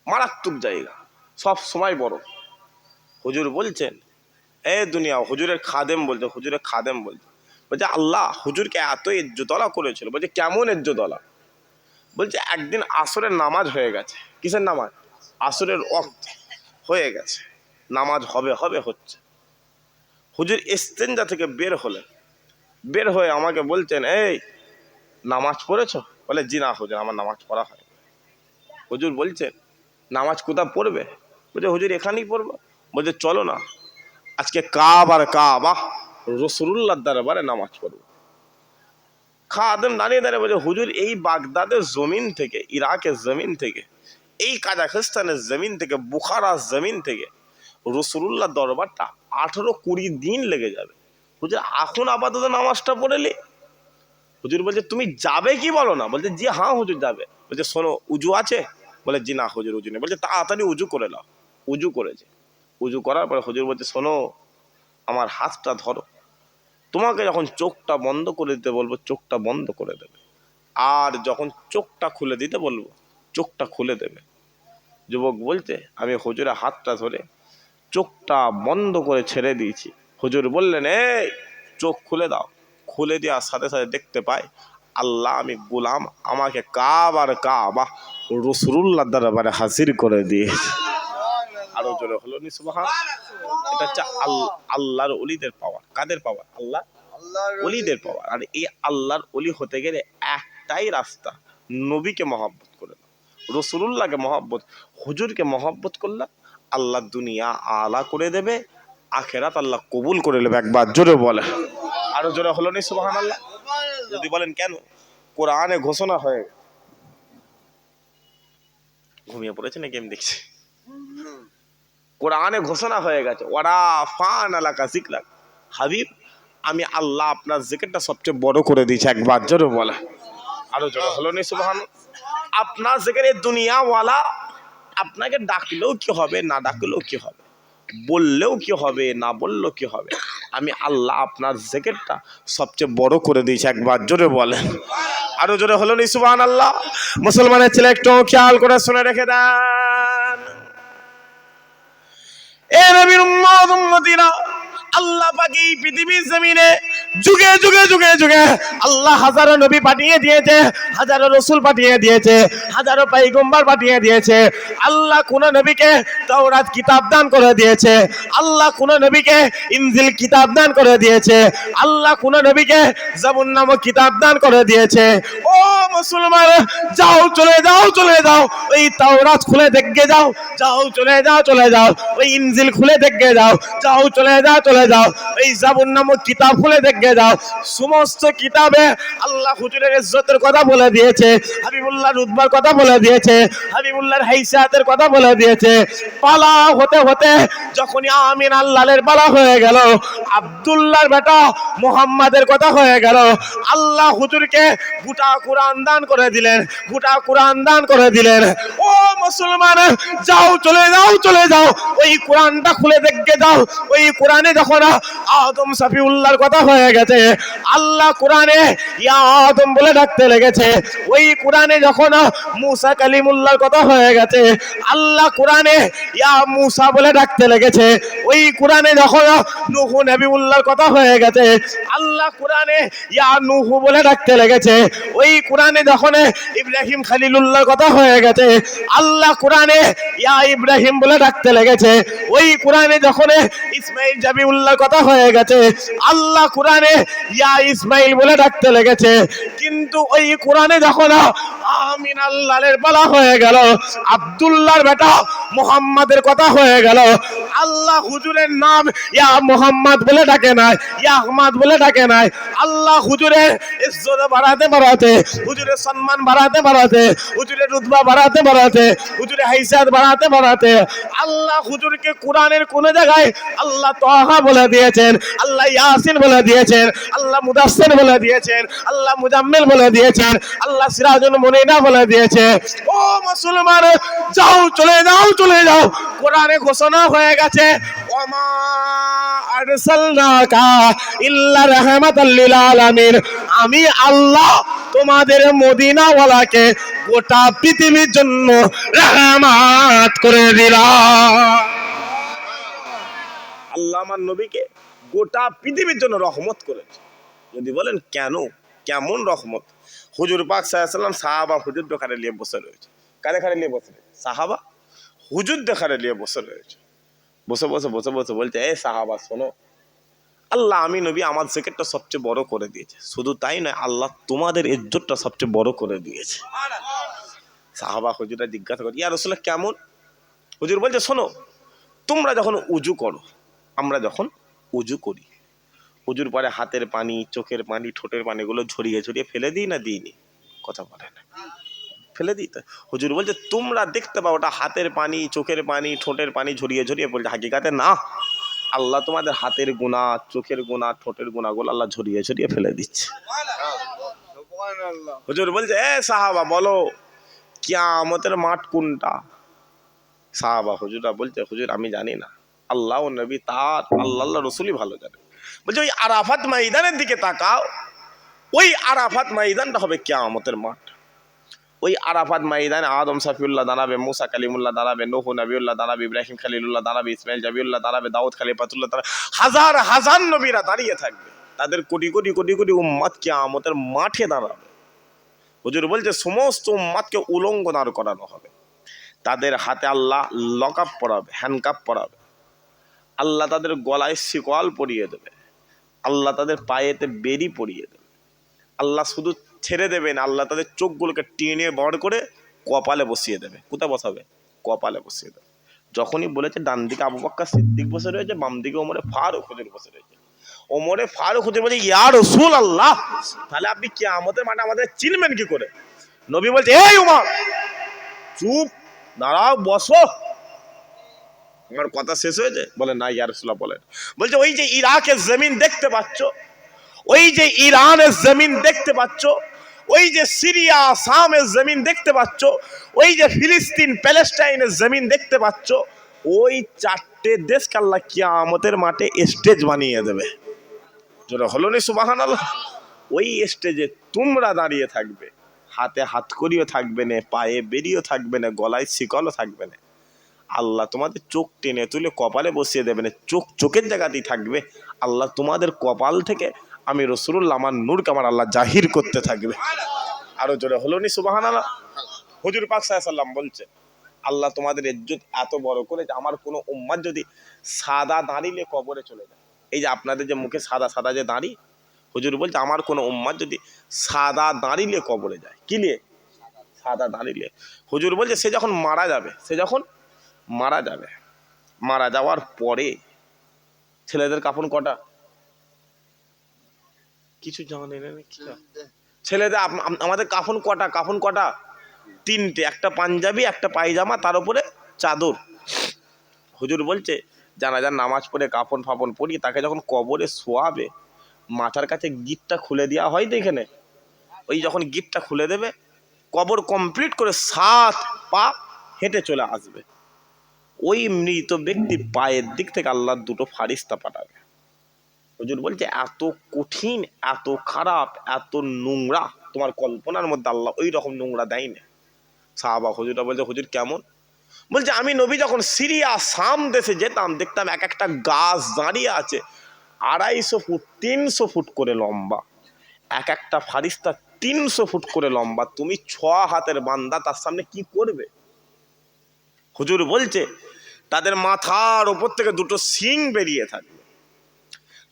মারাত্মক জায়গা, সব সময় বড়। হুজুর বলছেন এ দুনিয়া, হুজুরের খাদেম বলছে, হুজুরের খাদেম বলছে, বলছে আল্লাহ হুজুরকে এত ইজ্জতওয়ালা করেছিল। বলছে কেমন ইজ্জতওয়ালা? বলছে একদিন আসরের নামাজ হয়ে গেছে। কিসের নামাজ? আসরের ওয়াক্ত হয়ে গেছে, নামাজ হবে হবে হচ্ছে। হুজুর ইস্তেঞ্জা থেকে বের হলেন, বের হয়ে আমাকে বলছেন এই নামাজ পড়েছ? বলে জি না হুজুর, আমার নামাজ পড়া হয়। হুজুর বলছেন নামাজ কোথা পড়বে? বলছে হুজুর এখানেই পড়বো। বলছে চলো না, আজকে কাবার কাবা রসুলুল্লাহর দরবারে নামাজ পড়বো। খাদেম দাঁড়িয়ে দাঁড়িয়ে বলছে হুজুর এই বাগদাদের জমিন থেকে, ইরাকের জমিন থেকে, এই কাজাখস্তানের জমিন থেকে, বুখারার জমিন থেকে রসুলুল্লাহ দরবারটা 18-20 দিন লেগে যাবে। হুজুর এখন আপাতত নামাজটা পড়েলি। হুজুর বলছে তুমি যাবে কি বলো না? বলছে জি হ্যাঁ হুজুর যাবে। বলছে শোনো উজু আছে? বলে জি না হুজুর উজু নেই। বলছে তাড়াতাড়ি উজু করে নাও। উজু করেছে। উজু করার পরে হুজুর বলছে শোনো আমার হাতটা ধরো, তোমাকে যখন চোখটা বন্ধ করে দিতে বলবো চোখটা বন্ধ করে দেবে, আর যখন চোখটা খুলে দিতে বলবো চোখটা খুলে দেবে। যুবক বলছে আমি হুজুরের হাতটা ধরে চোখটা বন্ধ করে ছেড়ে দিয়েছি। হুজুর বললেন এই চোখ খুলে দাও। খুলে দেওয়ার সাথে সাথে দেখতে পাই আল্লাহ আমি গোলাম আমাকে কাবার কাবা রসুলুল্লাহ দরবারে হাজির করে দিয়েছে। আরো জোরে হলো নি সুবহান। এটা হচ্ছে আল্লাহর ওলিদের পাওয়ার। কাদের পাওয়ার? আল্লাহ ওলিদের পাওয়ার। আর এই আল্লাহর ওলি হতে গেলে একটাই রাস্তা, নবীকে মহব্বত করে দাও, রসুলুল্লাহকে মহব্বত, হুজুরকে মহব্বত করলে আল্লাহ দুনিয়া আলা করে দেবে, আখেরাত আল্লাহ কবুল করে নেবে। একবার জোরে বলে, আরো জোরে হলো নি সুবহানাল্লাহ। যদি বলেন কেন? কোরআনে ঘোষণা হয়ে, ঘুমিয়ে পড়েছে নাকি আমি দেখছি, কোরআনে ঘোষণা হয়ে গেছে ওরা ফান আলাকা জিকরাক, হাবিব আমি আল্লাহ আপনার জিকিরটা সবচেয়ে বড় করে দিয়েছি। একবার জোরে বলে, আরো জোরে হলো নি সুবহানাল্লাহ। আপনার জিকির দুনিয়াওয়ালা আপনাকে ডাকলেও কি হবে, না ডাকলেও কি হবে, বললেও কি হবে, না বললেও কি হবে, আমি আল্লাহ আপনার জিকিরটা সবচেয়ে বড় করে দিয়েছি। একবার জোরে বলেন, আরো জোরে হলো নি সুবহানাল্লাহ। মুসলমানের ছেলে একটু খেয়াল করে শুনে রেখে দেন, এ নবীর উম্মত উম্মতিরা, আল্লাহ পাক এই পৃথিবীর জমিনে যুগে যুগে যুগে যুগে আল্লাহ হাজারো নবী পাঠিয়ে দিয়েছে, হাজারো রসুল পাঠিয়ে দিয়েছে, হাজারো পয়গম্বর পাঠিয়ে দিয়েছে। আল্লাহ কোন নবীকে তাওরাত কিতাব দান করে দিয়েছে, আল্লাহ কোন নবীকে ইনজিল কিতাব দান করে দিয়েছে, আল্লাহ কোন নবীকে জাবুর নামক কিতাব দান করে দিয়েছে। ও মুসলমান, যাও চলে যাও চলে যাও, ওই তাওরাত খুলে দেখে যাও, যাও চলে যাও চলে যাও, ওই ইনজিল খুলে দেখে যাও, যাও চলে যাও চলে যাও, এই জাবুর নামক কিতাব খুলে দেখে যাও। সমস্ত কিতাবে আল্লাহ হুজুরের ইজ্জতের কথা বলে দিয়েছে, হাবিবুল্লাহ রুতবার কথা বলে দিয়েছে, হাবিবুল্লাহর হাইসাতের কথা বলে দিয়েছে। পালা হতে হতে যখনই আমিন আল্লাহর পালা হয়ে গেল, আব্দুল্লাহর বেটা মুহাম্মাদের কথা হয়ে গেল, আল্লাহ হুজুরকে গোটা কোরআন দান করে দিলেন, গোটা কোরআন দান করে দিলেন। ও মুসলমান, যাও চলে যাও চলে যাও, ওই কোরআনটা খুলে দেখে যাও, ওই কোরআনে যখন আদম সাফিউল্লাহর কথা হয়ে গেছে, আল্লাহ কোরআনে ইয়া আদম বলে ডাকতে লেগেছে। ওই কোরআনে যখন মুসা কালিমুল্লাহর কথা হয়ে গেছে, আল্লাহ কোরআনে ইয়া মুসা বলে ডাকতে লেগেছে। ওই কোরআনে যখন নূহ নবিউল্লাহর কথা হয়ে গেছে, আল্লাহ কোরআনে ইয়া নূহ বলে ডাকতে লেগেছে। ওই কোরআনে যখন ইব্রাহিম খলিলুল্লাহর কথা হয়ে গেছে, আল্লাহ কোরআনে ইয়া ইব্রাহিম বলে ডাকতে লেগেছে। ওই কোরআনে যখন ইসমাইল জাবিউল্লাহর কথা হয়ে গেছে, আল্লাহ কোরআনে ইয়া ইসমাইল বলে ডাকতে লেগেছে। কিন্তু ওই কোরআনে যখন আমিন আল্লাহর বলা হয়ে গেল, আব্দুল্লাহর বেটা মুহাম্মাদের কথা হয়ে গেল, আল্লাহ হুজুরের নাম ইয়া মুহাম্মদ বলে ডাকে নাই, ইয়া আহমদ বলে ডাকে নাই। আল্লাহ হুজুরের ইজ্জত বাড়াতে বাড়াতে, হুজুরের সম্মান বাড়াতে বাড়াতে, হুজুরের রুতবা বাড়াতে বাড়াতে, হুজুরের হাইসাত বাড়াতে বাড়াতে, আল্লাহ হুজুরকে কোরআনের কোন জায়গায় আল্লাহ তাহা বলে দিয়েছেন, আল্লাহ ইয়াসিন বলে দিয়েছেন, আল্লাহ মুদাসসির বলে দিয়েছেন, আল্লাহ মুজাম্মিল বলে দিয়েছেন, আল্লাহ সিরাজুল মুনিরা বলে দিয়েছে। ও মুসলমান, যাও চলে যাও চলে যাও, কোরআনে ঘোষণা হয়ে গেছে ওমা আরসালনাকা ইল্লা রাহমাতাল লিল আলামিন, আমি আল্লাহ তোমাদের মদিনাওয়ালাকে গোটা পৃথিবীর জন্য রহমত করে দিলাম। আল্লাহ আমার নবীকে গোটা পৃথিবীর জন্য রহমত করেছে। যদি বলেন কেন, কেমন রহমত? হুজুর পাক সাল্লাল্লাহু আলাইহি ওয়াসাল্লাম সাহাবা হুজুর দোকানে নিয়ে বসে রয়েছে। কারে কারে নিয়ে বসে? সাহাবা হুজুর দোকানে নিয়ে বসে রয়েছে। বসে বসে বসে বসে বলছে, এ সাহাবা শোনো, আল্লাহ আমি নবী আমার জিকিরটা সবচেয়ে বড় করে দিয়েছে। শুধু তাই নয়, আল্লাহ তোমাদের ইজ্জতটা সবচেয়ে বড় করে দিয়েছে। সাহাবা হুজুরা জিজ্ঞাসা করে, ইয়া রাসূলুল্লাহ কেমন? হুজুর বলছে, শোনো, তোমরা যখন উজু করো, আমরা যখন উজু করি, উজুর পরে হাতের পানি, চোখের পানি, ঠোঁটের পানিগুলো ঝরিয়ে ঝরিয়ে ফেলে দিই না দিইনি? কথা বলে না, ফেলে দিই তো। হুজুর বলছে, তোমরা দেখতে পাও ওটা হাতের পানি, চোখের পানি, ঠোঁটের পানি ঝরিয়ে ঝরিয়ে বলছে, হাকিকাতে না, আল্লাহ তোমাদের হাতের গুনাহ, চোখের গুনাহ, ঠোঁটের গুনাহগুলো আল্লাহ ঝরিয়ে ঝরিয়ে ফেলে দিচ্ছে। হুজুর বলছে, এ সাহাবা বলো, কিয়ামতের মাঠ কোনটা? সাহাবা হুজুরা বলছে, হুজুর আমি জানি না, আল্লাহ ও নবী তার, আল্লাহ রসুলই ভালো জানে। বলছে, ওই আরাফাত ময়দানের দিকে তাকাও, ওই আরাফাত ময়দানটা হবে কিয়ামতের মাঠ। ওই আরাফাত ময়দানে আদম সাফিউল্লাহ দাঁড়াবে, মুসা কালিমুল্লাহ দাঁড়াবে, নূহ নবিউল্লাহ দাঁড়াবে, ইব্রাহিম খলিলুল্লাহ দাঁড়াবে, ইসমাইল জাবিউল্লাহ দাঁড়াবে, দাউদ খলিফাতুল্লাহ দাঁড়াবে, হাজার হাজার নবীরা দাঁড়িয়ে থাকবে। তাদের কোটি কোটি কোটি কোটি উম্মাত কিয়ামতের মাঠে দাঁড়াবে। হুজুর বলছে, সমস্ত উম্মাতকে উলঙ্গ দাঁড় করানো হবে। তাদের হাতে আল্লাহ লকআপ পরাবে, হ্যান্ডকাপ পরাবে, আল্লাহ তাদের গলায় শিকল পরিয়ে দেবে, আল্লাহ তাদের পায়েতে বেড়ি পরিয়ে দেবে। আল্লাহ শুধু ছেড়ে দেবেন, আল্লাহ তাদের চোখগুলোকে টেনে বড় করে কপালে বসিয়ে দেবে। কোথায় বসাবে? কপালে বসিয়ে দেবে। যখনই বলেছে ডান দিকে আবু বকর সিদ্দিক বসে রয়েছে, বাম দিকে ওমরে ফারুক হুজুর বসে রয়েছে। ওমরে ফারুক হুজুর বলছে, ইয়া রাসূলুল্লাহ, তাহলে আপনি কিয়ামতের মাঠে আমাদের চিনবেন কি করে? নবী বলছে, এই উমর চুপ, দাঁড়াও, বসো। আমার কথা শেষ হয়েছে? বলে না ইয়া রাসূলুল্লাহ বলেন। বলছে, ওই যে ইরাকের জমিন দেখতে পাচ্ছ, ওই যে ইরানের জমিন দেখতে পাচ্ছ, ওই যে সিরিয়া শামের জমিন দেখতে পাচ্ছ, ওই যে ফিলিস্তিন প্যালেস্টাইনের জমিন দেখতে পাচ্ছ, ওই চারটে দেশকে আল্লাহ কিয়ামতের মাঠে স্টেজ বানিয়ে দেবে। যেটা হলো নি সুবহানাল্লাহ? ওই স্টেজে তোমরা দাঁড়িয়ে থাকবে, হাতে হাত করিও থাকবে না, পায়ে বেরিয়েও থাকবে না, গলায় শিকলও থাকবে না। আল্লাহ তোমাদের চোখ টেনে তুলে কপালে বসিয়ে দেবে না, চোখ চোখের জায়গাতেই থাকবে। আল্লাহ তোমাদের কপাল থেকে আমি রাসূলুল্লাহ আমার নূরকে আমার আল্লাহ জাহির করতে থাকবে। আরো জোরে হলো নি সুবহানাল্লাহ? হুজুর পাক সাল্লাল্লাহু আলাইহি ওয়াসাল্লাম বলছে, আল্লাহ তোমাদের ইজ্জত এত বড় করে যে আমার কোনো উম্মত যদি সাদা দাঁড়িয়ে কবরে চলে যায়, এই যে আপনাদের যে মুখে সাদা সাদা যে দাঁড়ি, হুজুর বলছে আমার কোনো উম্মত যদি সাদা দাঁড়িয়ে কবরে যায়, কি নিয়ে? সাদা দাঁড়িয়ে। হুজুর বলছে সে যখন মারা যাবে, সে যখন মারা যাবে, মারা যাওয়ার পরে ছেলেদের কাফন কটা? কিছু জানে না ছেলেদের আমাদের কাফন কটা? কাফন কটা? তিনটে, একটা পাঞ্জাবি, একটা পায়জামা, তার উপরে চাদর। হুজুর বলছে জানাজার নামাজ পড়ে কাফন ফাফন পড়ি, তাকে যখন কবরে শোয়াবে, মাথার কাছে গিটটা খুলে দেওয়া হয় তো এখানে, ওই যখন গিটটা খুলে দেবে, কবর কমপ্লিট করে 7 পা হেঁটে চলে আসবে। ওই মৃত ব্যক্তির পায়ের দিক থেকে আল্লাহ দুটো ফারিস্তা পাঠাবে। হুজুর বলছে এত কঠিন, এত খারাপ, এত নোংরা, তোমার কল্পনার মধ্যে আল্লাহ ওই রকম নোংরা দেয় না। সাহাবা হুজুররা বলছে, হুজুর কেমন? বলছে আমি নবী যখন সিরিয়া শাম দেশে যেতাম, দেখতাম এক একটা গাছ দাঁড়িয়ে আছে 250 ফুট 300 ফুট করে লম্বা, এক একটা ফারিস্তা 300 ফুট করে লম্বা। তুমি 6 হাতের বান্দা, তার সামনে কি করবে? হুজুর বলছে তাদের মাথার উপর থেকে দুটো শিং বেরিয়ে থাকবে,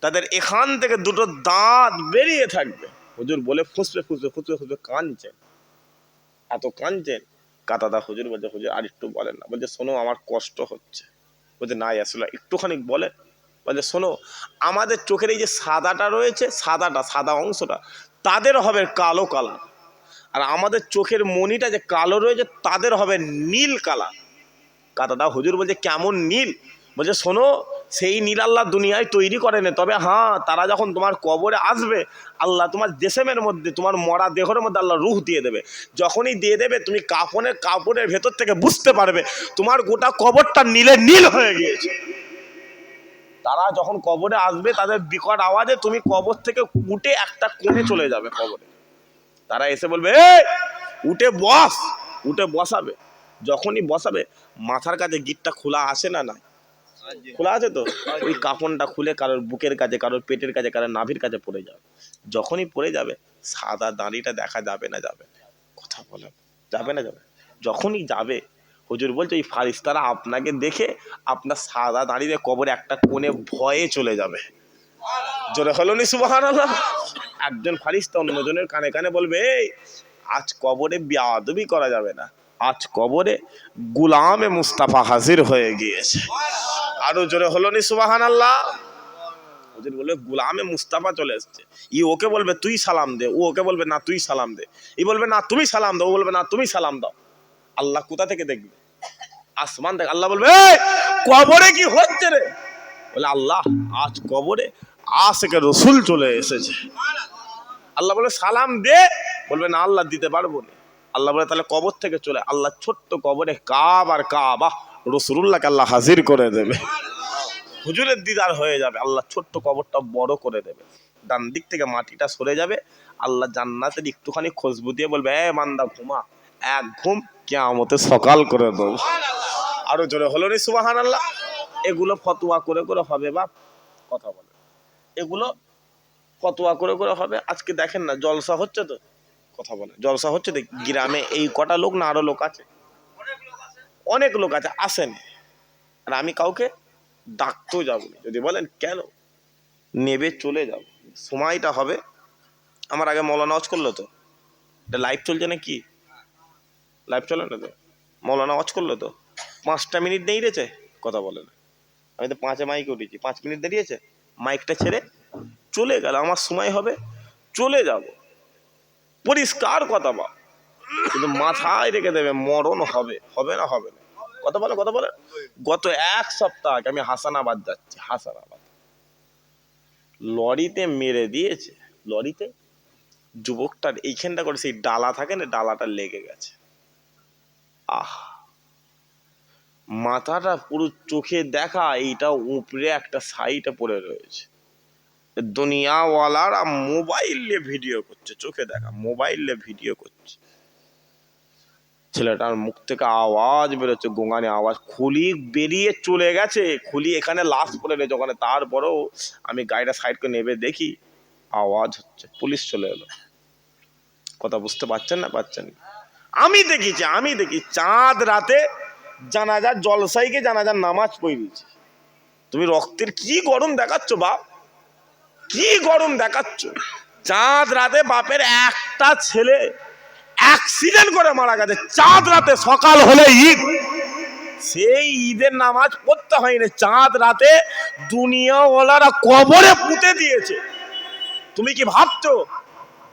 তাদের এখান থেকে দুটো দাঁত বেরিয়ে থাকবে। হুজুর বলে ফুসবে ফুসবে ফুসবে ফুসবে কাঁদছেন, এত কাঁদছেন। কাতাদা হুজুর বলছে, হুজুর আর একটু বলেন না। বলছে শোনো আমার কষ্ট হচ্ছে। বলছে না আসলে একটুখানি বলেন। বলছে শোনো, আমাদের চোখের এই যে সাদাটা রয়েছে, সাদাটা সাদা অংশটা তাদের হবে কালো কালার, আর আমাদের চোখের মণিটা যে কালো রয়েছে তাদের হবে নীল কালার। কাতাদা হুজুর বলছে কেমন নীল? বলছে শোনো, সেই নীল আল্লাহ দুনিয়ায় তৈরি করেনি, তবে হ্যাঁ তারা যখন তোমার কবরে আসবে, আল্লাহ তোমার জেসেমের মধ্যে, তোমার মরা দেহের মধ্যে আল্লাহ রূহ দিয়ে দেবে। যখনই দিয়ে দেবে তুমি কাপড়ের ভেতর থেকে বুঝতে পারবে তোমার গোটা কবরটা নীলে নীল হয়ে গিয়েছে। তারা যখন কবরে আসবে, তাদের বিকট আওয়াজে তুমি কবর থেকে উঠে একটা কোণে চলে যাবে কবরে। তারা এসে বলবে এই উঠে বস, উঠে বসাবে। যখনই বসাবে মাথার কাছে গিটটা খোলা আসে না? না খোলা আছে তো, ওই কাপড়টা খুলে কারোর বুকের কাছে, কারোর পেটের কাছে, কারোর নাভির কাছে পড়ে যাবে। যখনই পড়ে যাবে সাদা দাঁড়িটা দেখা যাবে না? যাবে? কথা বলে যাবে না? যাবে? যখনই যাবে হুজুর বলছে ওই ফারিস্তারা আপনাকে দেখে আপনার সাদা দাঁড়িয়ে কবরে একটা কোণে ভয়ে চলে যাবে। জোরে হলো নি সুবহানাল্লাহ? একজন ফারিস্তা অন্যজনের কানে কানে বলবে এই আজ কবরে বেয়াদবি করা যাবে না, আজ কবরে গুলামে মুস্তাফা হাজির হয়ে গিয়েছে। আরো জোরে হলো নি সুবহানাল্লাহ? হুজুর বলবে গুলামে মুস্তাফা চলে এসেছে। ই ওকে বলবে তুই সালাম দে, ও ওকে বলবে না তুই সালাম দে, ই বলবে না তুমি সালাম দাও, ও বলবে না তুমি সালাম দাও। আল্লাহ কোথা থেকে দেখবে? আসমান থেকে। আল্লাহ বলবে এই কবরে কি হচ্ছে রে? বলে আল্লাহ আজ কবরে আশিকে রসুল চলে এসেছে। আল্লাহ বলে সালাম দে, বলবে না আল্লাহ দিতে পারবো না। আল্লাহ বলে তাহলে কবর থেকে চলে। আল্লাহ ছোট্ট কবরে কাবার কাবা রসুলুল্লাহকে আল্লাহ হাজির করে দেবে। হুজুরের দিদার হয়ে যাবে। আল্লাহ ছোট্ট কবরটা বড় করে দেবে, ডান দিক থেকে মাটিটা সরে যাবে। আল্লাহ জান্নাতের একটুখানি খুশবু দিয়ে বলবে এ বান্দা ঘুমা, এক ঘুম কিয়ামতে সকাল করে দেবো। আরো জোরে হলো রে সুবহানাল্লাহ? এগুলো ফতোয়া করে করে হবে বাপ, কথা বলে এগুলো ফতোয়া করে করে হবে। আজকে দেখেন না জলসা হচ্ছে তো, কথা বলে জলসা হচ্ছে তো, গ্রামে এই কটা লোক না আরো লোক আছে? অনেক লোক আছে, আসেন। আর আমি কাউকে ডাকতেও যাবো না। যদি বলেন কেন, নেবে চলে যাব, সময়টা হবে। আমার আগে মৌলানা ওয়াজ করলো তো, এটা লাইভ চলছে না কি? লাইভ চলে না তো? মৌলানা ওয়াজ করলো তো, 5টা মিনিট নেই রেছে, কথা বলে না। আমি তো 5-এ মাইকে উঠেছি, 5 মিনিট দাঁড়িয়েছে, মাইকটা ছেড়ে চলে গেল। আমার সময় হবে চলে যাব, পরিষ্কার কথা বল। কিন্তু মাথায় রেখে দেবে মরণ হবে, হবে না? হবে না? কথা বলে কথা বলে। গত 1 সপ্তাহ আগে আমি হাসানাবাদ যাচ্ছি, হাসানাবাদ লরিতে মেরে দিয়েছে। লরিতে যুবকটার এইখানটা করে সেই ডালা থাকে না, ডালাটা লেগে গেছে। আহ মাথাটা পুরো চোখে দেখা, এইটা উপরে একটা সাইডে পড়ে রয়েছে। দুনিয়াওয়ালারা মোবাইলে ভিডিও করছে, চোখে দেখা মোবাইলে ভিডিও করছে। ছেলেটার মুখ থেকে আওয়াজ বেরোচ্ছে, গোঙানি আওয়াজ, খুলি বেরিয়ে চলে গেছে, খুলি এখানে লাশ পড়ে রয়েছে ওখানে। তারপরেও আমি গাড়িটা সাইড করে নেবে দেখি আওয়াজ হচ্ছে, পুলিশ চলে এলো। কথা বুঝতে পারছেন না? পাচ্ছেন? আমি দেখি চাঁদ রাতে জানাজার জলসাইকে জানাজার নামাজ পড়িয়েছে। তুমি রক্তের কি গরম দেখাচ্ছ বাপ, কি গরম দেখাচ্ছ? চাঁদ রাতে বাপের একটা ছেলে অ্যাক্সিডেন্ট করে মারা গেছে, চাঁদ রাতে, সকাল হলে ঈদ, সেই ঈদের নামাজ পড়তে হয়নি, চাঁদ রাতে দুনিয়াওয়ালারা কবরে পুঁতে দিয়েছে। তুমি কি ভাবছো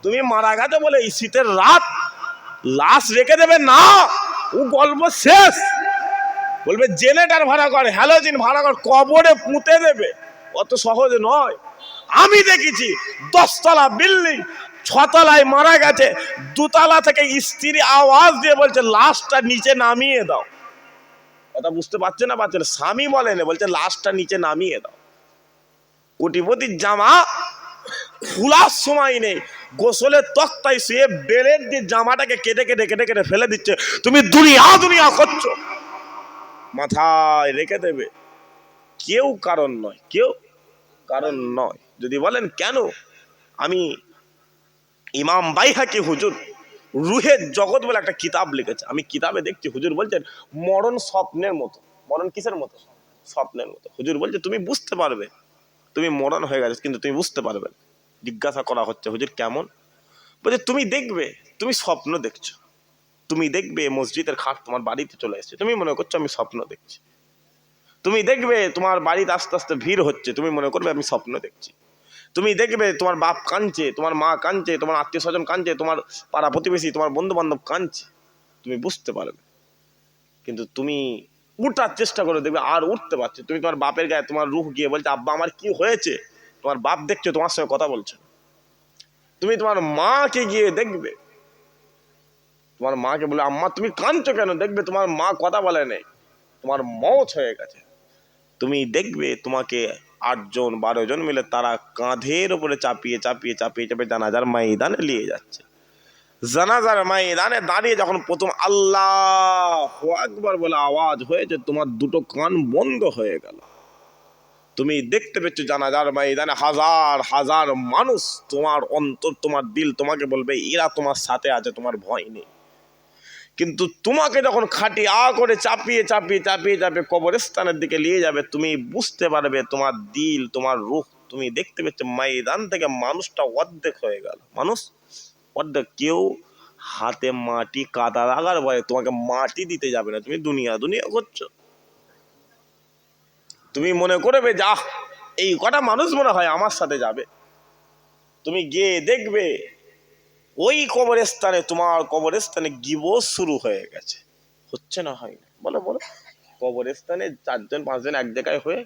তুমি মারা গেছে বলে এই শীতের রাত লাশ রেখে দেবে? না, ও গল্প শেষ। বলবে জেনারেটর ভাড়া কর, হ্যালোজিন ভাড়া কর, কবরে পুঁতে দেবে। অত সহজ নয়। আমি দেখেছি 10 তলা বিল্ডিং, 6 তলায় মারা গেছে, 2 তলা থেকে স্ত্রী আওয়াজ দিয়ে বলছে লাশটা নিচে নামিয়ে দাও। কথা বুঝতে পারছে না? পারছে না? স্বামী বলেন, বলছে লাশটা নিচে নামিয়ে দাও। কোটিপতির জামা খোলার সময় নেই, গোসলের তক্তায় শুয়ে বেলের দিয়ে জামাটাকে কেটে কেটে কেটে কেটে ফেলে দিচ্ছে। তুমি দুনিয়া করছো, মাথায় রেখে দেবে। কেউ কারণ নয়, কেউ কারণ নয়। যদি বলেন কেন, আমি ইমাম বাইহাকি হুজুর রুহের জগৎ বলে একটা কিতাব লিখেছে, আমি কিতাবে দেখছি হুজুর বলছেন মরণ স্বপ্নের মতো। মরণ কিসের মতো? স্বপ্নের মতো। হুজুর বলছে তুমি বুঝতে পারবে তুমি মরণ হয়ে গেছে, কিন্তু তুমি বুঝতে পারবে। জিজ্ঞাসা করা হচ্ছে হুজুর কেমন? বলছে তুমি দেখবে তুমি স্বপ্ন দেখছো, তুমি দেখবে মসজিদের খাট তোমার বাড়িতে চলে এসেছে, তুমি মনে করছো আমি স্বপ্ন দেখছি। তুমি দেখবে তোমার বাড়িতে আস্তে আস্তে ভিড় হচ্ছে, তুমি মনে করবে আমি স্বপ্ন দেখছি। তুমি দেখবে তোমার বাপ কাঁদছে, তোমার মা কাঁদছে, তোমার আত্মীয় স্বজন কাঁদছে, তোমার পাড়া প্রতিবেশী, তোমার বন্ধু বান্ধব কাঁদছে, তুমি বুঝতে পারবে। কিন্তু তুমি উঠার চেষ্টা করে দেখবে আর উঠতে পারছে। তুমি তোমার বাপের গায়ে তোমার রুহ গিয়ে বলছে আব্বা আমার কি হয়েছে, তোমার বাপ দেখছো তোমার সঙ্গে কথা বলছে। তুমি তোমার মাকে গিয়ে দেখবে, তোমার মাকে বলে আম্মা তুমি কাঁদছো কেন, দেখবে তোমার মা কথা বলে নেই, তোমার মওত হয়ে গেছে। তুমি দেখবে তোমাকে 8 জন 12 জন মিলে তারা কাঁধের উপরে চাপিয়ে চাপিয়ে চাপিয়ে চাপিয়ে জানাজার ময়দানে নিয়ে যাচ্ছে। জানাজার ময়দানে দাঁড়িয়ে যখন প্রথম আল্লাহু আকবার বলে আওয়াজ হয়েছে, তোমার দুটো কান বন্ধ হয়ে গেল। তুমি দেখতে পেয়েছো জানাজার ময়দানে হাজার হাজার মানুষ, তোমার অন্তর তোমার দিল তোমাকে বলবে এরা তোমার সাথে আছে, তোমার ভয় নেই। কিন্তু তোমাকে যখন খাটিয়া করে চাপিয়ে চাপিয়ে চাপিয়ে চাপিয়ে কবরস্থানের দিকে নিয়ে যাবে, তুমি বুঝতে পারবে তোমার দিল তোমার রূহ, তুমি দেখতে পেয়েছো ময়দান থেকে মানুষটা অর্ধেক হয়ে গেল। মানুষ অর্ধেক, কেউ হাতে মাটি কাদা লাগার ভয়ে তোমাকে মাটি দিতে যাবে না। তুমি দুনিয়া দুনিয়া করছো, তুমি মনে করবে যা এই কটা মানুষ মনে হয় আমার সাথে যাবে। তুমি গিয়ে দেখবে ওই কবরস্থানে, তোমার কবরস্থানে গিবত শুরু হয়ে গেছে। হচ্ছে না হয় না? বলো বলো। কবরস্থানে 4 জন 5 জন এক জায়গায় হয়ে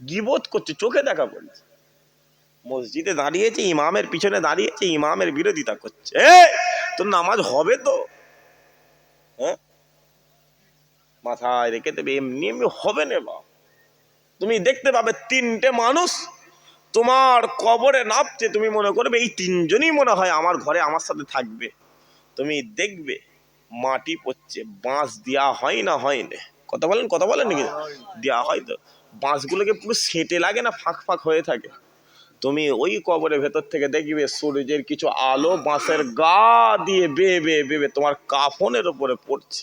গিবত করছে, চোখে দেখা পড়ছে। মসজিদে দাঁড়িয়েছে, ইমামের পিছনে দাঁড়িয়েছে, ইমামের বিরোধিতা করছে। তোর নামাজ হবে তো? হ্যাঁ, মাথায় রেখে দেবে, এমনি এমনি হবে না। বা তুমি দেখতে পাবে 3টে মানুষ তোমার কবরে নামছে, তুমি মনে করবে এই 3 জনই মনে হয় আমার ঘরে আমার সাথে থাকবে। তুমি দেখবে মাটি পড়ছে, বাঁশ দেওয়া হয় না, হয় না? কথা বলেন, কথা বলেন নাকি? দেওয়া হয় তো। বাঁশগুলোকে পুরো সেঁটে লাগে না, ফাঁক ফাঁক হয়ে থাকে। তুমি ওই কবরের ভেতর থেকে দেখবে সূর্যের কিছু আলো বাঁশের গা দিয়ে বেয়ে বেয়ে বেয়ে তোমার কাফনের উপরে পড়ছে।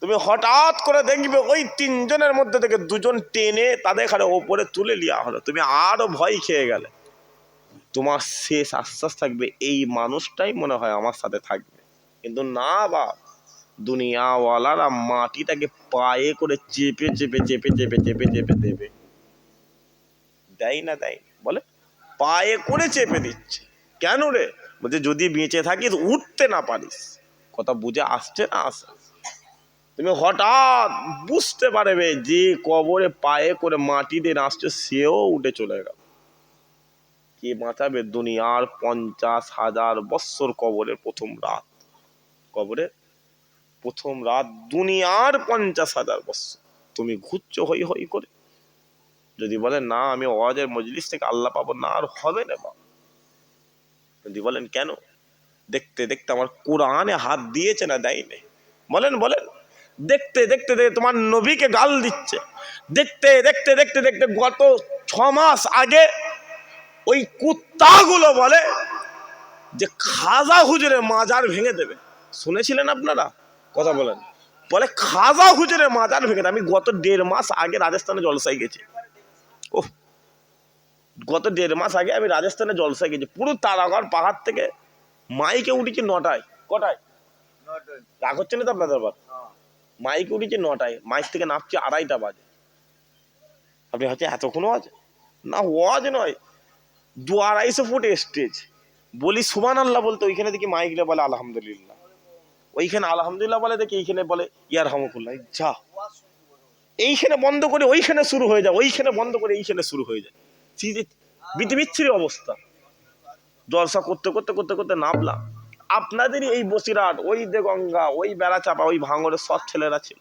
তুমি হঠাৎ করে দেখবে ওই 3 জনের মধ্যে থেকে 2 জন টেনে তাদের ঘরে ওপরে তুলে নেওয়া হলো। তুমি আরো ভয় খেয়ে গেলে। তোমার শেষ আশ্বাস থাকবে এই মানুষটাই মনে হয় আমার সাথে থাকবে। কিন্তু না বাপ, দুনিয়াওয়ালারা মাটিটাকে পায়ে করে চেপে চেপে চেপে চেপে চেপে চেপে দেবে। দেয় না? দেয় বলে পায়ে করে চেপে দিচ্ছে। কেন রে? বলছে যদি বেঁচে থাকিস উঠতে না পারিস। কথা বুঝে আসছে না? আসে। তুমি হঠাৎ বুঝতে পারবে যে কবরে পায়ে করে মাটি দিয়ে আসছে সেও উঠে চলে গেল। কে বাঁচাবে? দুনিয়ার 50,000 বৎসর কবরের প্রথম রাত। কবরের প্রথম রাত দুনিয়ার 50,000 বৎসর। তুমি ঘুরছো হই হই করে। যদি বলেন না আমি ওয়াজের মজলিস থেকে আল্লাহ পাবো, না আর হবে না। যদি বলেন কেন? দেখতে দেখতে আমার কোরআনে হাত দিয়েছে না দেয়নি? বলেন বলেন। দেখতে দেখতে দেখতে তোমার নবীকে গাল দিচ্ছে। দেখতে দেখতে দেখতে দেখতে গত 6 মাস আগে ওই কুত্তাগুলো বলে যে খাজা হুজুরের মাজার ভেঙে দেবে। শুনেছিলেন আপনারা? কথা বলেন। বলে খাজা হুজুরের মাজার ভেঙে দেবে। আমি গত 1.5 মাস আগে রাজস্থানে জলসায় গেছি। ওহ, গত 1.5 মাস আগে আমি রাজস্থানে জলসায় গেছি। পুরো তারাগড় পাহাড় থেকে মাইকে উঠেছি 9টায়। কটায়? 9টায়। রাগ হচ্ছে না তো আপনাদের? আবার মাইকে উঠেছি 9টায়, মাইক থেকে নামছি 2:30 বাজে। আপনি হচ্ছে এতক্ষণ ওয়াজ? না ওয়াজ নয়, 2-250 ফুট স্টেজ। বলি সুবহানাল্লাহ বলতে ওইখানে দেখি মাইকলে বলে আলহামদুলিল্লাহ, ওইখানে আলহামদুলিল্লাহ বলে দেখি এইখানে বলে ইয়ারহামুকুল্লাহ। যা, এইখানে বন্ধ করে ওইখানে শুরু হয়ে যায়, ওইখানে বন্ধ করে এইখানে শুরু হয়ে যায়। বিচ্ছিরি অবস্থা। জলসা করতে করতে করতে করতে নামলাম। আপনাদেরই এই বসিরহাট, ওই দেগঙ্গা, ওই বেড়াচাপা, ওই ভাঙড়ের সব ছেলেরা ছিল।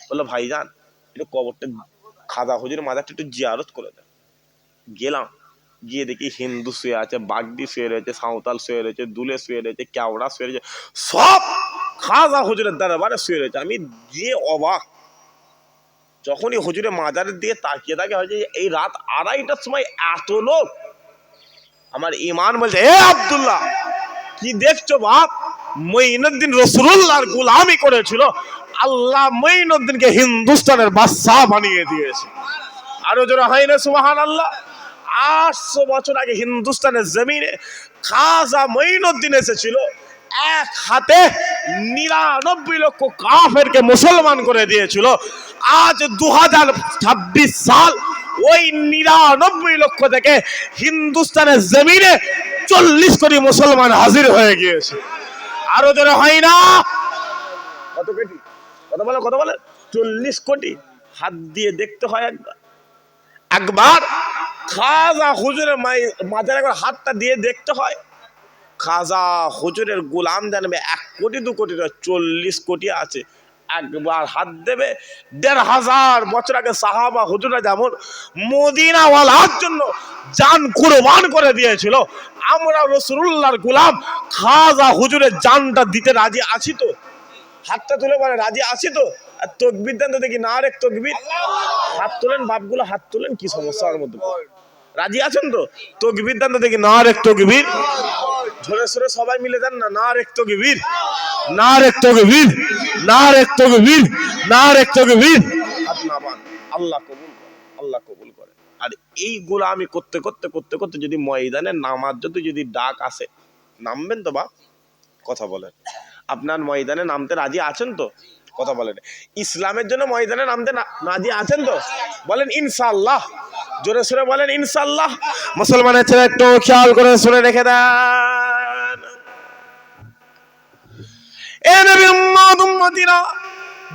বললো ভাইজান একটু কবরটা, খাজা হুজুরের মাজারটা একটু জিয়ারত করে দেন। গেলাম, গিয়ে দেখি হিন্দু শুয়ে আছে, বাগদি শুয়ে রয়েছে, সাঁওতাল শুয়ে রয়েছে, দুলে শুয়ে রয়েছে, কেওড়া শুয়ে রয়েছে, সব খাজা হুজুরের দরবারে শুয়ে রয়েছে। আমি গিয়ে অবাক। যখনই হুজুরের মাজারের দিকে তাকিয়ে থাকে হয়েছে এই রাত 2:30টার সময় এত লোক। আমার ইমান বলছে এ আব্দুল্লাহ কি দেখছো বাপ? মঈনুদ্দিন রাসূলুল্লাহর গোলামি করেছিল, আল্লাহ মঈনুদ্দিনকে হিন্দুস্তানের বাদশাহ বানিয়ে দিয়েছে। আরো জোরে হয় না সুবহানাল্লাহ? 800 বছর আগে হিন্দুস্তানের জমিনে খাজা মঈনুদ্দিন এসেছিল, এক হাতে 99 লক্ষ কাফেরকে মুসলমান করে দিয়েছিল। আজ 2026 সাল, ওই 99 লক্ষ থেকে হিন্দুস্তানের জমিনে 40 কোটি মুসলমান হাজির হয়ে গিয়েছে। আরো জোরে হয় না? কত কোটি? কথা বলে কথা বলে 40 কোটি। হাত দিয়ে দেখতে হয় একবার, একবার খাজা হুজুরের মাজারে একবার হাতটা দিয়ে দেখতে হয়। খাজা হুজুরের গোলাম জানবে 1 কোটি 2 কোটি 40 কোটি আছে। একবার হাত দেবে। ১৫০০ বছর আগে সাহাবা হুজুরা যেমন মদিনাওয়ালার জন্য জান কুরবান করে দিয়েছিল, আমরা রাসূলুল্লাহর গোলাম খাজা হুজুরের জানটা দিতে রাজি আছি তো? হাতটা তুলে বলে রাজি আছি তো? আর তকবীর দেন তো দেখি, না রে তকবীর। হাত তোলেন বাপগুলো, হাত তোলেন, কি সমস্যার মধ্যে রাজি আছেন তো? তকবীর দেন তো দেখি, না রে তকবীর। ঝরে সরে সবাই মিলে দেন না, না রে তকবীর, না রে তকবীর, না রে তকবীর, না রে তকবীর। আল্লাহ কবুল করে, আল্লাহ কবুল করে। আর এইগুলো আমি করতে করতে করতে করতে যদি ময়দানে নামার যদি ডাক আসে, নামবেন তো বা? কথা বলেন, আপনার ময়দানে নামতে রাজি আছেন তো? কথা বলেন, ইসলামের জন্য ময়দানে নামতে রাজি আছেন তো? বলেন ইনশাআল্লাহ, জোরে সোরে বলেন ইনশাআল্লাহ। মুসলমানের ছেলে একটু খেয়াল করে শুনে রেখে দেন। এ নবী উম্মত উম্মতিরা,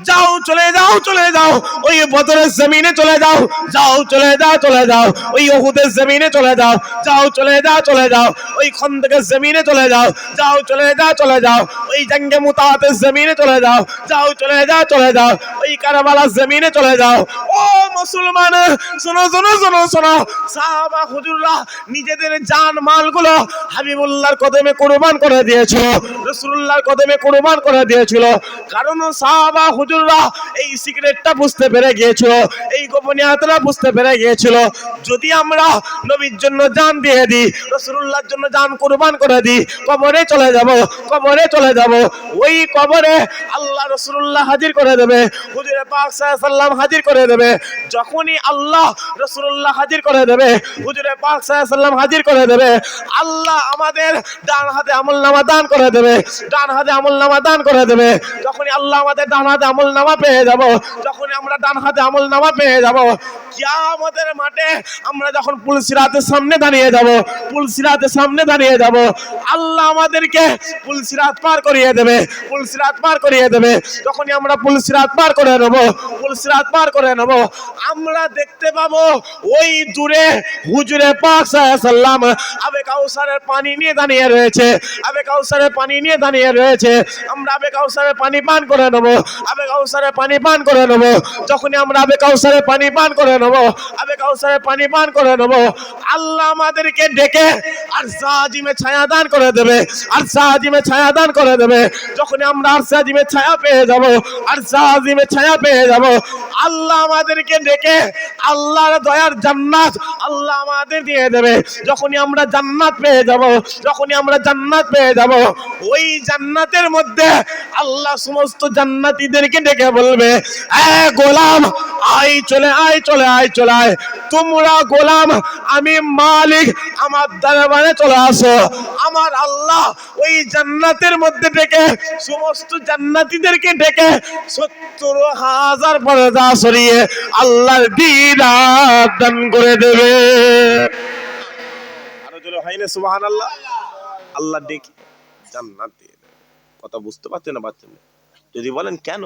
যাও চলে যাও চলে যাও, ওই বদরের জমিনে চলে যাও, যাও চলে যাও চলে যাও, ওই উহুদের জমিনে চলে যাও, যাও চলে যাও চলে যাও, ওই খন্দকের জমিনে চলে যাও, যাও চলে যাও চলে যাও, ওই জঙ্গে মুতাতের জমিনে চলে যাও, যাও চলে যাও চলে যাও, ওই কারবালার জমিনে চলে যাও। ও মুসলমান, শোনো শোনো শোনো শোনো, সাহাবা হুজুররা নিজেদের জান মালগুলো হাবিবুল্লাহর কদমে কুরবান করে দিয়েছিল, রাসূলুল্লাহর কদমে কুরবান করে দিয়েছিল। কারণ সাহাবা হুজুররা এই সিক্রেটটা বুঝতে পেরে গিয়েছিল, এই গোপনীয়তাটা বুঝতে পেরে গিয়েছিল। যদি আমরা নবীর জন্য জান দিয়ে দিই, রাসূলুল্লাহর জন্য জান কুরবান করে দিই, কবরে চলে যাব, কবরে চলে যাব, ওই কবরে আল্লাহ রাসূলুল্লাহ হাজির করে দেবে, হুজুরে পাক সাল্লাল্লাহু আলাইহি ওয়াসাল্লাম হাজির করে দেবে। যখনই আল্লাহ রাসূলুল্লাহ হাজির করে দেবে, হুজুরে পাক সাল্লাল্লাহু আলাইহি ওয়াসাল্লাম হাজির করে দেবে, আল্লাহ আমাদের ডান হাতে আমলনামা দান করে দেবে, ডান হাতে আমলনামা দান করে দেবে। যখনই আল্লাহ আমাদের ডান হাতে আমলনামা পেয়ে যাব, যখনই আমরা ডান হাতে আমলনামা পেয়ে যাব, কিয়ামতের মাঠে আমরা যখন পুলসিরাতের সামনে দাঁড়িয়ে যাব, পুলসিরাতের সামনে দাঁড়িয়ে যাব, আল্লাহ আমাদেরকে পুলসিরাত পার করিয়ে দেবে, পুলসিরাত পার করিয়ে দেবে। যখনই আমরা পুলসিরাত পার করে নেব, পুলসিরাত পার করে নেব, আমরা দেখতে পাবো ওই দূরে হুজুরে পাক সাল্লাল্লাহু আলাইহি ওয়াসাল্লাম আবে কাউসারের পানি নিয়ে দাঁড়িয়ে রয়েছে, আবে কাউসারের পানি নিয়ে দাঁড়িয়ে রয়েছে। আমরা আবে কাউসারের পানি পান করে নেব, আবে কাউসারের পানি পান করে নেব। যখনই আমরা আবে কাউসারের পানি পান করে নেব, আবে কাউসারের পানি পান করে নেব, আল্লাহ আমাদেরকে ডেকে আর সাজিমে ছায়া দান করে দেবে, আর সাজিমে ছায়া দান করে দেবে। যখনই আমরা আর সাজিমে ছায়া পেয়ে যাব, আর সাজিমে ছায়া পেয়ে যাব, আল্লাহ আমাদেরকে ডেকে আল্লাহর দয়ার জান্নাত আল্লাহ আমাদের দিয়ে দেবে। যখনই আমরা জান্নাত পেয়ে যাব, যখনই আমরা জান্নাত পেয়ে যাব, ওই জান্নাতের মধ্যে আল্লাহ সমস্ত জান্নাতীদেরকে ডেকে বলবে, এ গোলাম আয়, চলে আয়, চলে আয়, চলে আয়, তোমরা গোলাম, আমি মালিক, আমার দরবারে চলে আসো। আমার আল্লাহ ওই জান্নাতের মধ্যে ডেকে সমস্ত জান্নাতীদেরকে ডেকে ৭০,০০০ পর্দা সরিয়ে আল্লাহর দিদার দান করে দেবে। আরো জোরে হয় না সুবহানাল্লাহ? আল্লাহ ডেকে জান্নাত দিয়ে দেবে। কথা বুঝতে পারছেন না? পারছেন না? যদি বলেন কেন,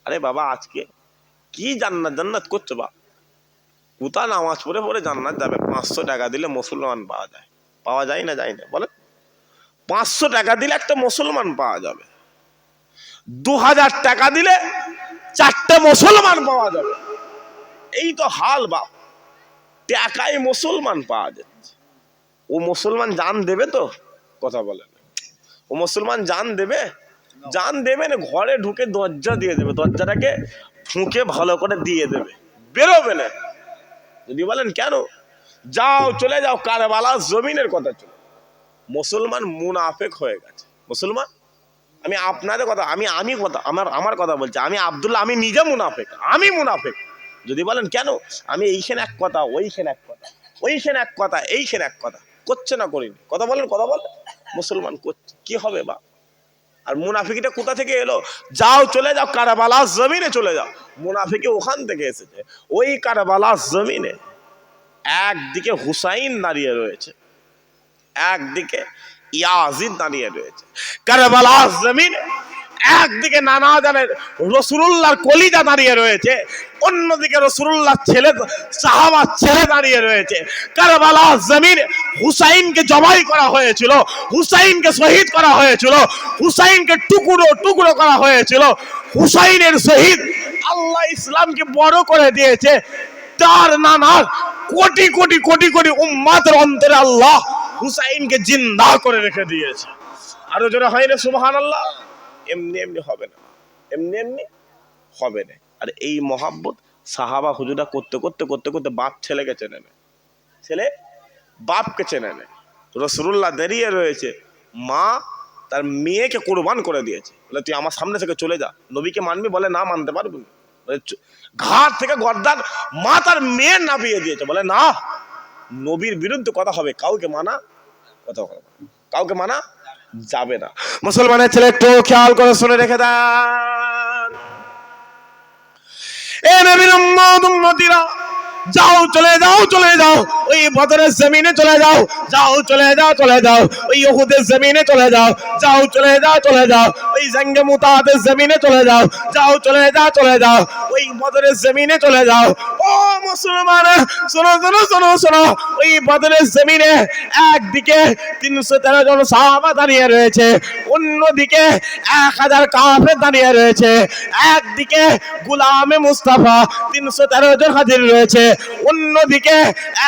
আরে বাবা আজকে কি জান্নাত জান্নাত করছো বা? কোথা নামাজ পড়ে পড়ে জান্নাত যাবে? ৫০০ টাকা দিলে মুসলমান পাওয়া যায়, পাওয়া যায় না যায় না? বলেন, ৫০০ টাকা দিলে একটা মুসলমান পাওয়া যাবে, ২০০০ টাকা দিলে ৪টে মুসলমান পাওয়া যাবে। এই তো হাল বাপ, টাকায় মুসলমান পাওয়া যাচ্ছে। ও মুসলমান জান দেবে তো? কথা বলেন, ও মুসলমান জান দেবে? জান দেবে না, ঘরে ঢুকে দরজা দিয়ে দেবে, দরজাটাকে ফুঁকে ভালো করে দিয়ে দেবে, বেরোবে না। যদি বলেন কেন, যাও চলে যাও কারবালার জমিনের কথা চলে। মুসলমান মুনাফেক হয়ে গেছে। মুসলমান, আমি আপনাদের কথা, আমি কথা আমার কথা বলছি, আমি আব্দুল্লাহ, আমি নিজে মুনাফেক, আমি মুনাফেক। যদি বলেন কেন, আমি এইখানে এক কথা, ওইখানে এক কথা, ওইখানে এক কথা, এইখানে এক কথা, করছে না করিনি। কথা বলেন, কথা বলেন, মুসলমান করছে, কি হবে বা? আর মুনাফিকিটা কোথা থেকে এলো? যাও চলে যাও কারবালার জমিনে চলে যাও। মুনাফিকি ওখান থেকে এসেছে, ওই কারবালার জমিনে একদিকে হুসাইন দাঁড়িয়ে রয়েছে, একদিকে ইয়াজিদ দাঁড়িয়ে রয়েছে। কারবালার জমিনে একদিকে নানা জানের রাসূলুল্লাহর কলিজা দাঁড়িয়ে রয়েছে, অন্যদিকে রাসূলুল্লাহর ছেলে সাহাবার ছেলে দাঁড়িয়ে রয়েছে। কারবালার জমিন হুসাইনকে জবাই করা হয়েছিল, হুসাইনকে শহীদ করা হয়েছিল, হুসাইনকে টুকরো টুকরো করা হয়েছিল। হুসাইনের শহীদ আল্লাহ ইসলামকে বড় করে দিয়েছে। তার নানার কোটি কোটি কোটি কোটি উম্মতের অন্তরে আল্লাহ হুসাইনকে জিন্দা করে রেখে দিয়েছে। আরো জোরে হয় না সুবহানাল্লাহ? এমনি এমনি হবে না, এমনি এমনি হবে না। আর এই মহাব্বত সাহাবা হুজুরা করতে করতে করতে করতে বাপ ছেলেকে চেনে নেয়, ছেলে বাপকে চেনে নেয়। রাসূলুল্লাহ দাঁড়িয়ে রয়েছে, মা তার মেয়েকে কোরবান করে দিয়েছে, বলে তুই আমার সামনে থেকে চলে যা, নবীকে মানবি? বলে না, মানতে পারবো না। ঘাট থেকে গর্দান মা তার মেয়ের নামিয়ে দিয়েছে, বলে না, নবীর বিরুদ্ধে কথা হবে, কাউকে মানা কথা হবে, কাউকে মানা যাবে না। মুসলমানের ছেলে একটু খেয়াল করে শুনে রেখে দেন, এ নবীর উম্মতিরা, যাও চলে যাও চলে যাও, ওই বদরের জমিনে চলে যাও, যাও চলে যাও চলে যাও, ওই উহুদের জমিনে চলে যাও, যাও চলে যাও চলে যাও, ওই জঙ্গে মুতাহাদের জমিনে চলে যাও, যাও চলে যাও চলে যাও, ওই বদরের জমিনে চলে যাও। ও মুসলমান, শোনো শোনো শোনো শোনো, ওই বদরের জমিনে একদিকে 313 জন সাহাবা দাঁড়িয়ে রয়েছে, অন্যদিকে 1000 কাফের দাঁড়িয়ে রয়েছে, একদিকে গোলামে মুস্তাফা 313 জন হাজির রয়েছে, অন্যদিকে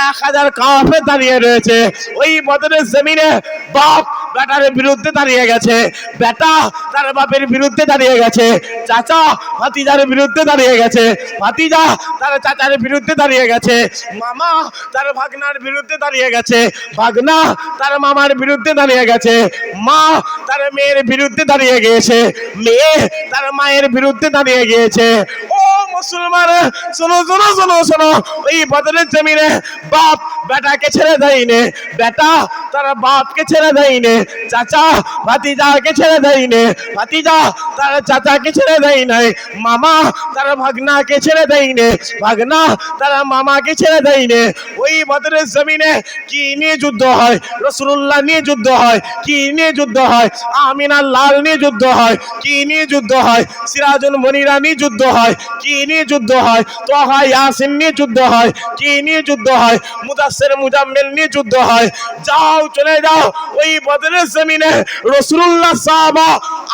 1000 কাফের দাঁড়িয়ে রয়েছে। ওই বদরের জমিনে বাপ বেটার বিরুদ্ধে দাঁড়িয়ে গেছে, বেটা তার বাপের বিরুদ্ধে দাঁড়িয়ে গেছে, চাচা ভাতিজার বিরুদ্ধে দাঁড়িয়ে গেছে, ভাতিজা তার চাচার বিরুদ্ধে দাঁড়িয়ে গেছে, মামা তার ভাগনার বিরুদ্ধে দাঁড়িয়ে গেছে, ভাগনা তার মামার বিরুদ্ধে দাঁড়িয়ে গেছে, মা তার মেয়ের বিরুদ্ধে দাঁড়িয়ে গিয়েছে, মেয়ে তার মায়ের বিরুদ্ধে দাঁড়িয়ে গিয়েছে। ও মুসলমান, শোনো শোনো শোনো শোনো, ওই বদরের জমিনে বাপ বেটাকে ছেড়ে দেয়নি, বেটা তার বাপকে ছেড়ে দেয়নি, চাচা ভাতিজাকে ছেড়ে দেয়নি, ভাতিজা তার চাচাকে ছেড়ে দেয় নাই, মামা তার ভাগনাকে ছেড়ে দেয়নি, ভাগনা তার মামাকে ছেড়ে দেয়নি। ওই বদরের জমিনে কি নিয়ে যুদ্ধ হয়? রাসূলুল্লাহ নিয়ে যুদ্ধ হয়। কি নিয়ে যুদ্ধ হয়? আমিনার লাল নিয়ে যুদ্ধ হয়। কি নিয়ে যুদ্ধ হয়? সিরাজুল মুনিরা নিয়ে যুদ্ধ হয়। কি নিয়ে যুদ্ধ হয়? তোহা ইয়াসিন নিয়ে যুদ্ধ হয়। কি নিয়ে যুদ্ধ হয়? মুদাসসির মুজাম্মিল নিয়ে যুদ্ধ হয়। যাও চলে যাও, ওই বদরের জমিনে রাসূলুল্লাহ সাহাবা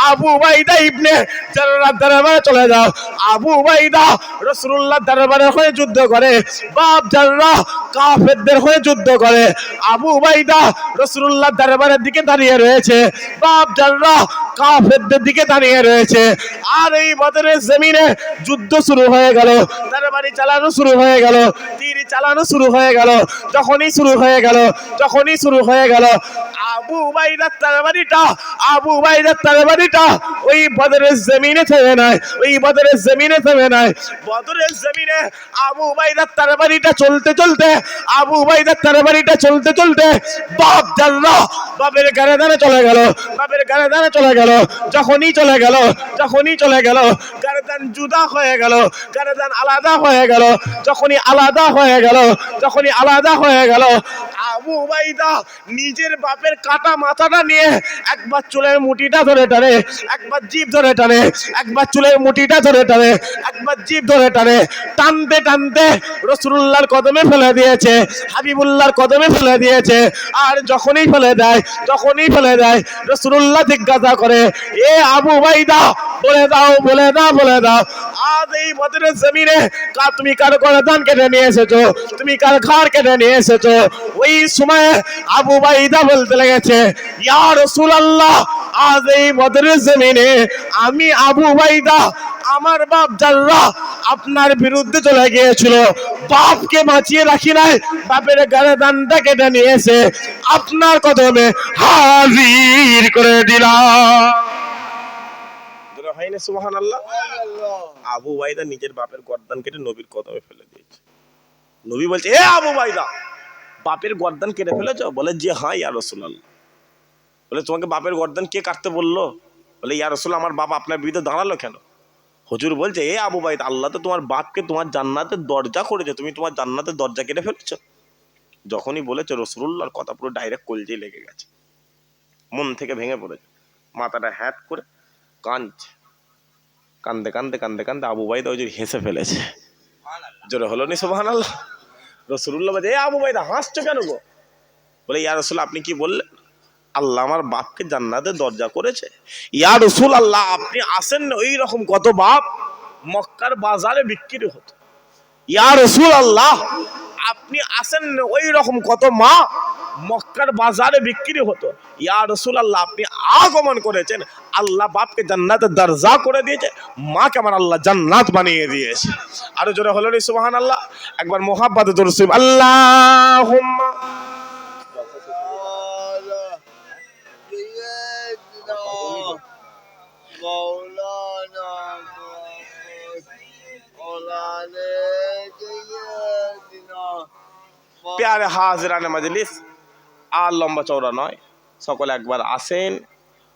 আবু উবাইদা ইবনে জাররাহ দরবারে চলে যাও। আবু উবাইদা রাসূলুল্লাহ দরবারে হয়ে যুদ্ধ করে, বাপ জাররাহ কাফেরদের হয়ে যুদ্ধ করে। আবু উবাইদা রাসূলুল্লাহ দরবারের দিকে দাঁড়িয়ে রয়েছে, বাপ জাররাহ কাফেরদের দিকে দাঁড়িয়ে রয়েছে। আর এই বদরের জমিনে যুদ্ধ শুরু হয়ে গেল, তরবারি চালানো শুরু হয়ে গেল, তীর চালানো শুরু হয়ে গেল। যখনই শুরু হয়ে গেল, যখনই শুরু হয়ে গেল, আবু উবাইদার তরবারিটা, আবু উবাইদার তরবারিটা ওই বদরের জমিনে থেমে নাই, ওই বদরের জমিনে থেমে নাই। বদরের জমিনে আবু উবাইদার তরবারিটা চলতে চলতে, আবু উবাইদার তরবারিটা চলতে চলতে বাপ জাররাহ বাপের গর্দানে চলে গেল, বাপের গর্দানে চলে গেল। যখনই চলে গেল, যখনই চলে গেল, গর্দান জুদা হয়ে গেল, গর্দান আলাদা হয়ে গেল। যখনই আলাদা হয়ে গেল, যখনই আলাদা হয়ে গেল, আবু উবাইদা নিজের বাপের কাটা মাথাটা নিয়ে একবার চুলের মুঠিটা ধরে টানে, একবার জিভ ধরে টানে, একবার চুলের মুঠিটা ধরে টানে, একবার জিভ ধরে টানে। টানতে টানতে রাসূলুল্লাহর কদমে ফেলে দিয়েছে, হাবিবুল্লাহর কদমে ফেলে দিয়েছে। আর যখনই ফেলে দেয়, যখনই ফেলে দেয়, রাসূলুল্লাহ জিজ্ঞাসা করে, এ আবু উবাইদা, বলে দাও বলে দাও বলে দাও, আজ এই বদরের জমিনে তুমি কার গর্দান কেটে নিয়ে এসেছো? তুমি কার ঘাড় কেটে নিয়ে এসেছো? ওই সময় আবু উবাইদা বলতে লেগেছে, ইয়া রাসূলুল্লাহ, আজ এই বদরের জমিনে আমি আবু উবাইদা, আমার বাপ জাররাহ আপনার বিরুদ্ধে চলে গিয়েছিল, বাপকে বাঁচিয়ে রাখি নাই, বাপের গর্দানটা কেটে নিয়ে এসে আপনার কদমে হাজির করে দিলাম। হয়নি সুবহানাল্লাহ? আবু উবাইদা নিজের বাপের গর্দান কেটে নবীর কদমে ফেলে দিয়েছে। নবী বলছে, এ আবু উবাইদা, বাপের গর্দান কেটে ফেলেছো? বলে যে হ্যাঁ ইয়া রাসূলুল্লাহ। বলে তোমাকে বাপের গর্দান কে কাটতে বললো? বলে ইয়া রাসূলুল্লাহ, আমার বাপ আপনার বিরুদ্ধে দাঁড়ালো কেন? হুজুর বলছে, এ আবু উবাইদা, আল্লাহ তো তোমার বাপকে তোমার জান্নাতের দরজা করেছে, তুমি তোমার জান্নাতের দরজা কেটে ফেলেছো। যখনই বলেছে রাসূলুল্লাহর কথা পুরো ডাইরেক্ট কলজেই লেগে গেছে, মন থেকে ভেঙে পড়েছে, মাথাটা হ্যাট করে কাঁদছে, কান্দে কান্দে কান্দে কান্দে আবু বাইদা ওই যে হেসে ফেলেছে। জোরে হলো নি সুবহানাল্লাহ। রাসূলুল্লাহ বলে, এ আবু বাইদা হাসছো কেন গো? বলে, ইয়া রাসূল আপনি কি বললেন? আল্লাহ আমার বাপকে জান্নাতের দরজা করেছে। ইয়া রাসূল আল্লাহ আপনি আসেন না, ওই রকম কত বাপ মক্কার বাজারে বিক্রি হতো। ইয়া রাসূল আল্লাহ আপনি আসেন না, ওই রকম কত মা মক্কার বাজারে বিক্রি হতো। ইয়া রাসূল আল্লাহ আপনি আগমন করেছেন, আল্লাহ বাপকে জান্নাতের দরজা করে দিয়েছে, মাকে আমার আল্লাহ জান্নাত বানিয়ে দিয়েছে। আরো জোরে হলো নি সুবহানাল্লাহ। একবার মুহাব্বতে দরুদ শরীফ আল্লাহুম্মা প্যারে হাজিরানে মজলিস। আর লম্বা চওড়া নয়, সকলে একবার আসেন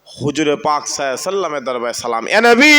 হুজুরে পাক সাল্লাল্লাহু আলাইহি ওয়াসাল্লামের দরবারে সালাম। এ নবী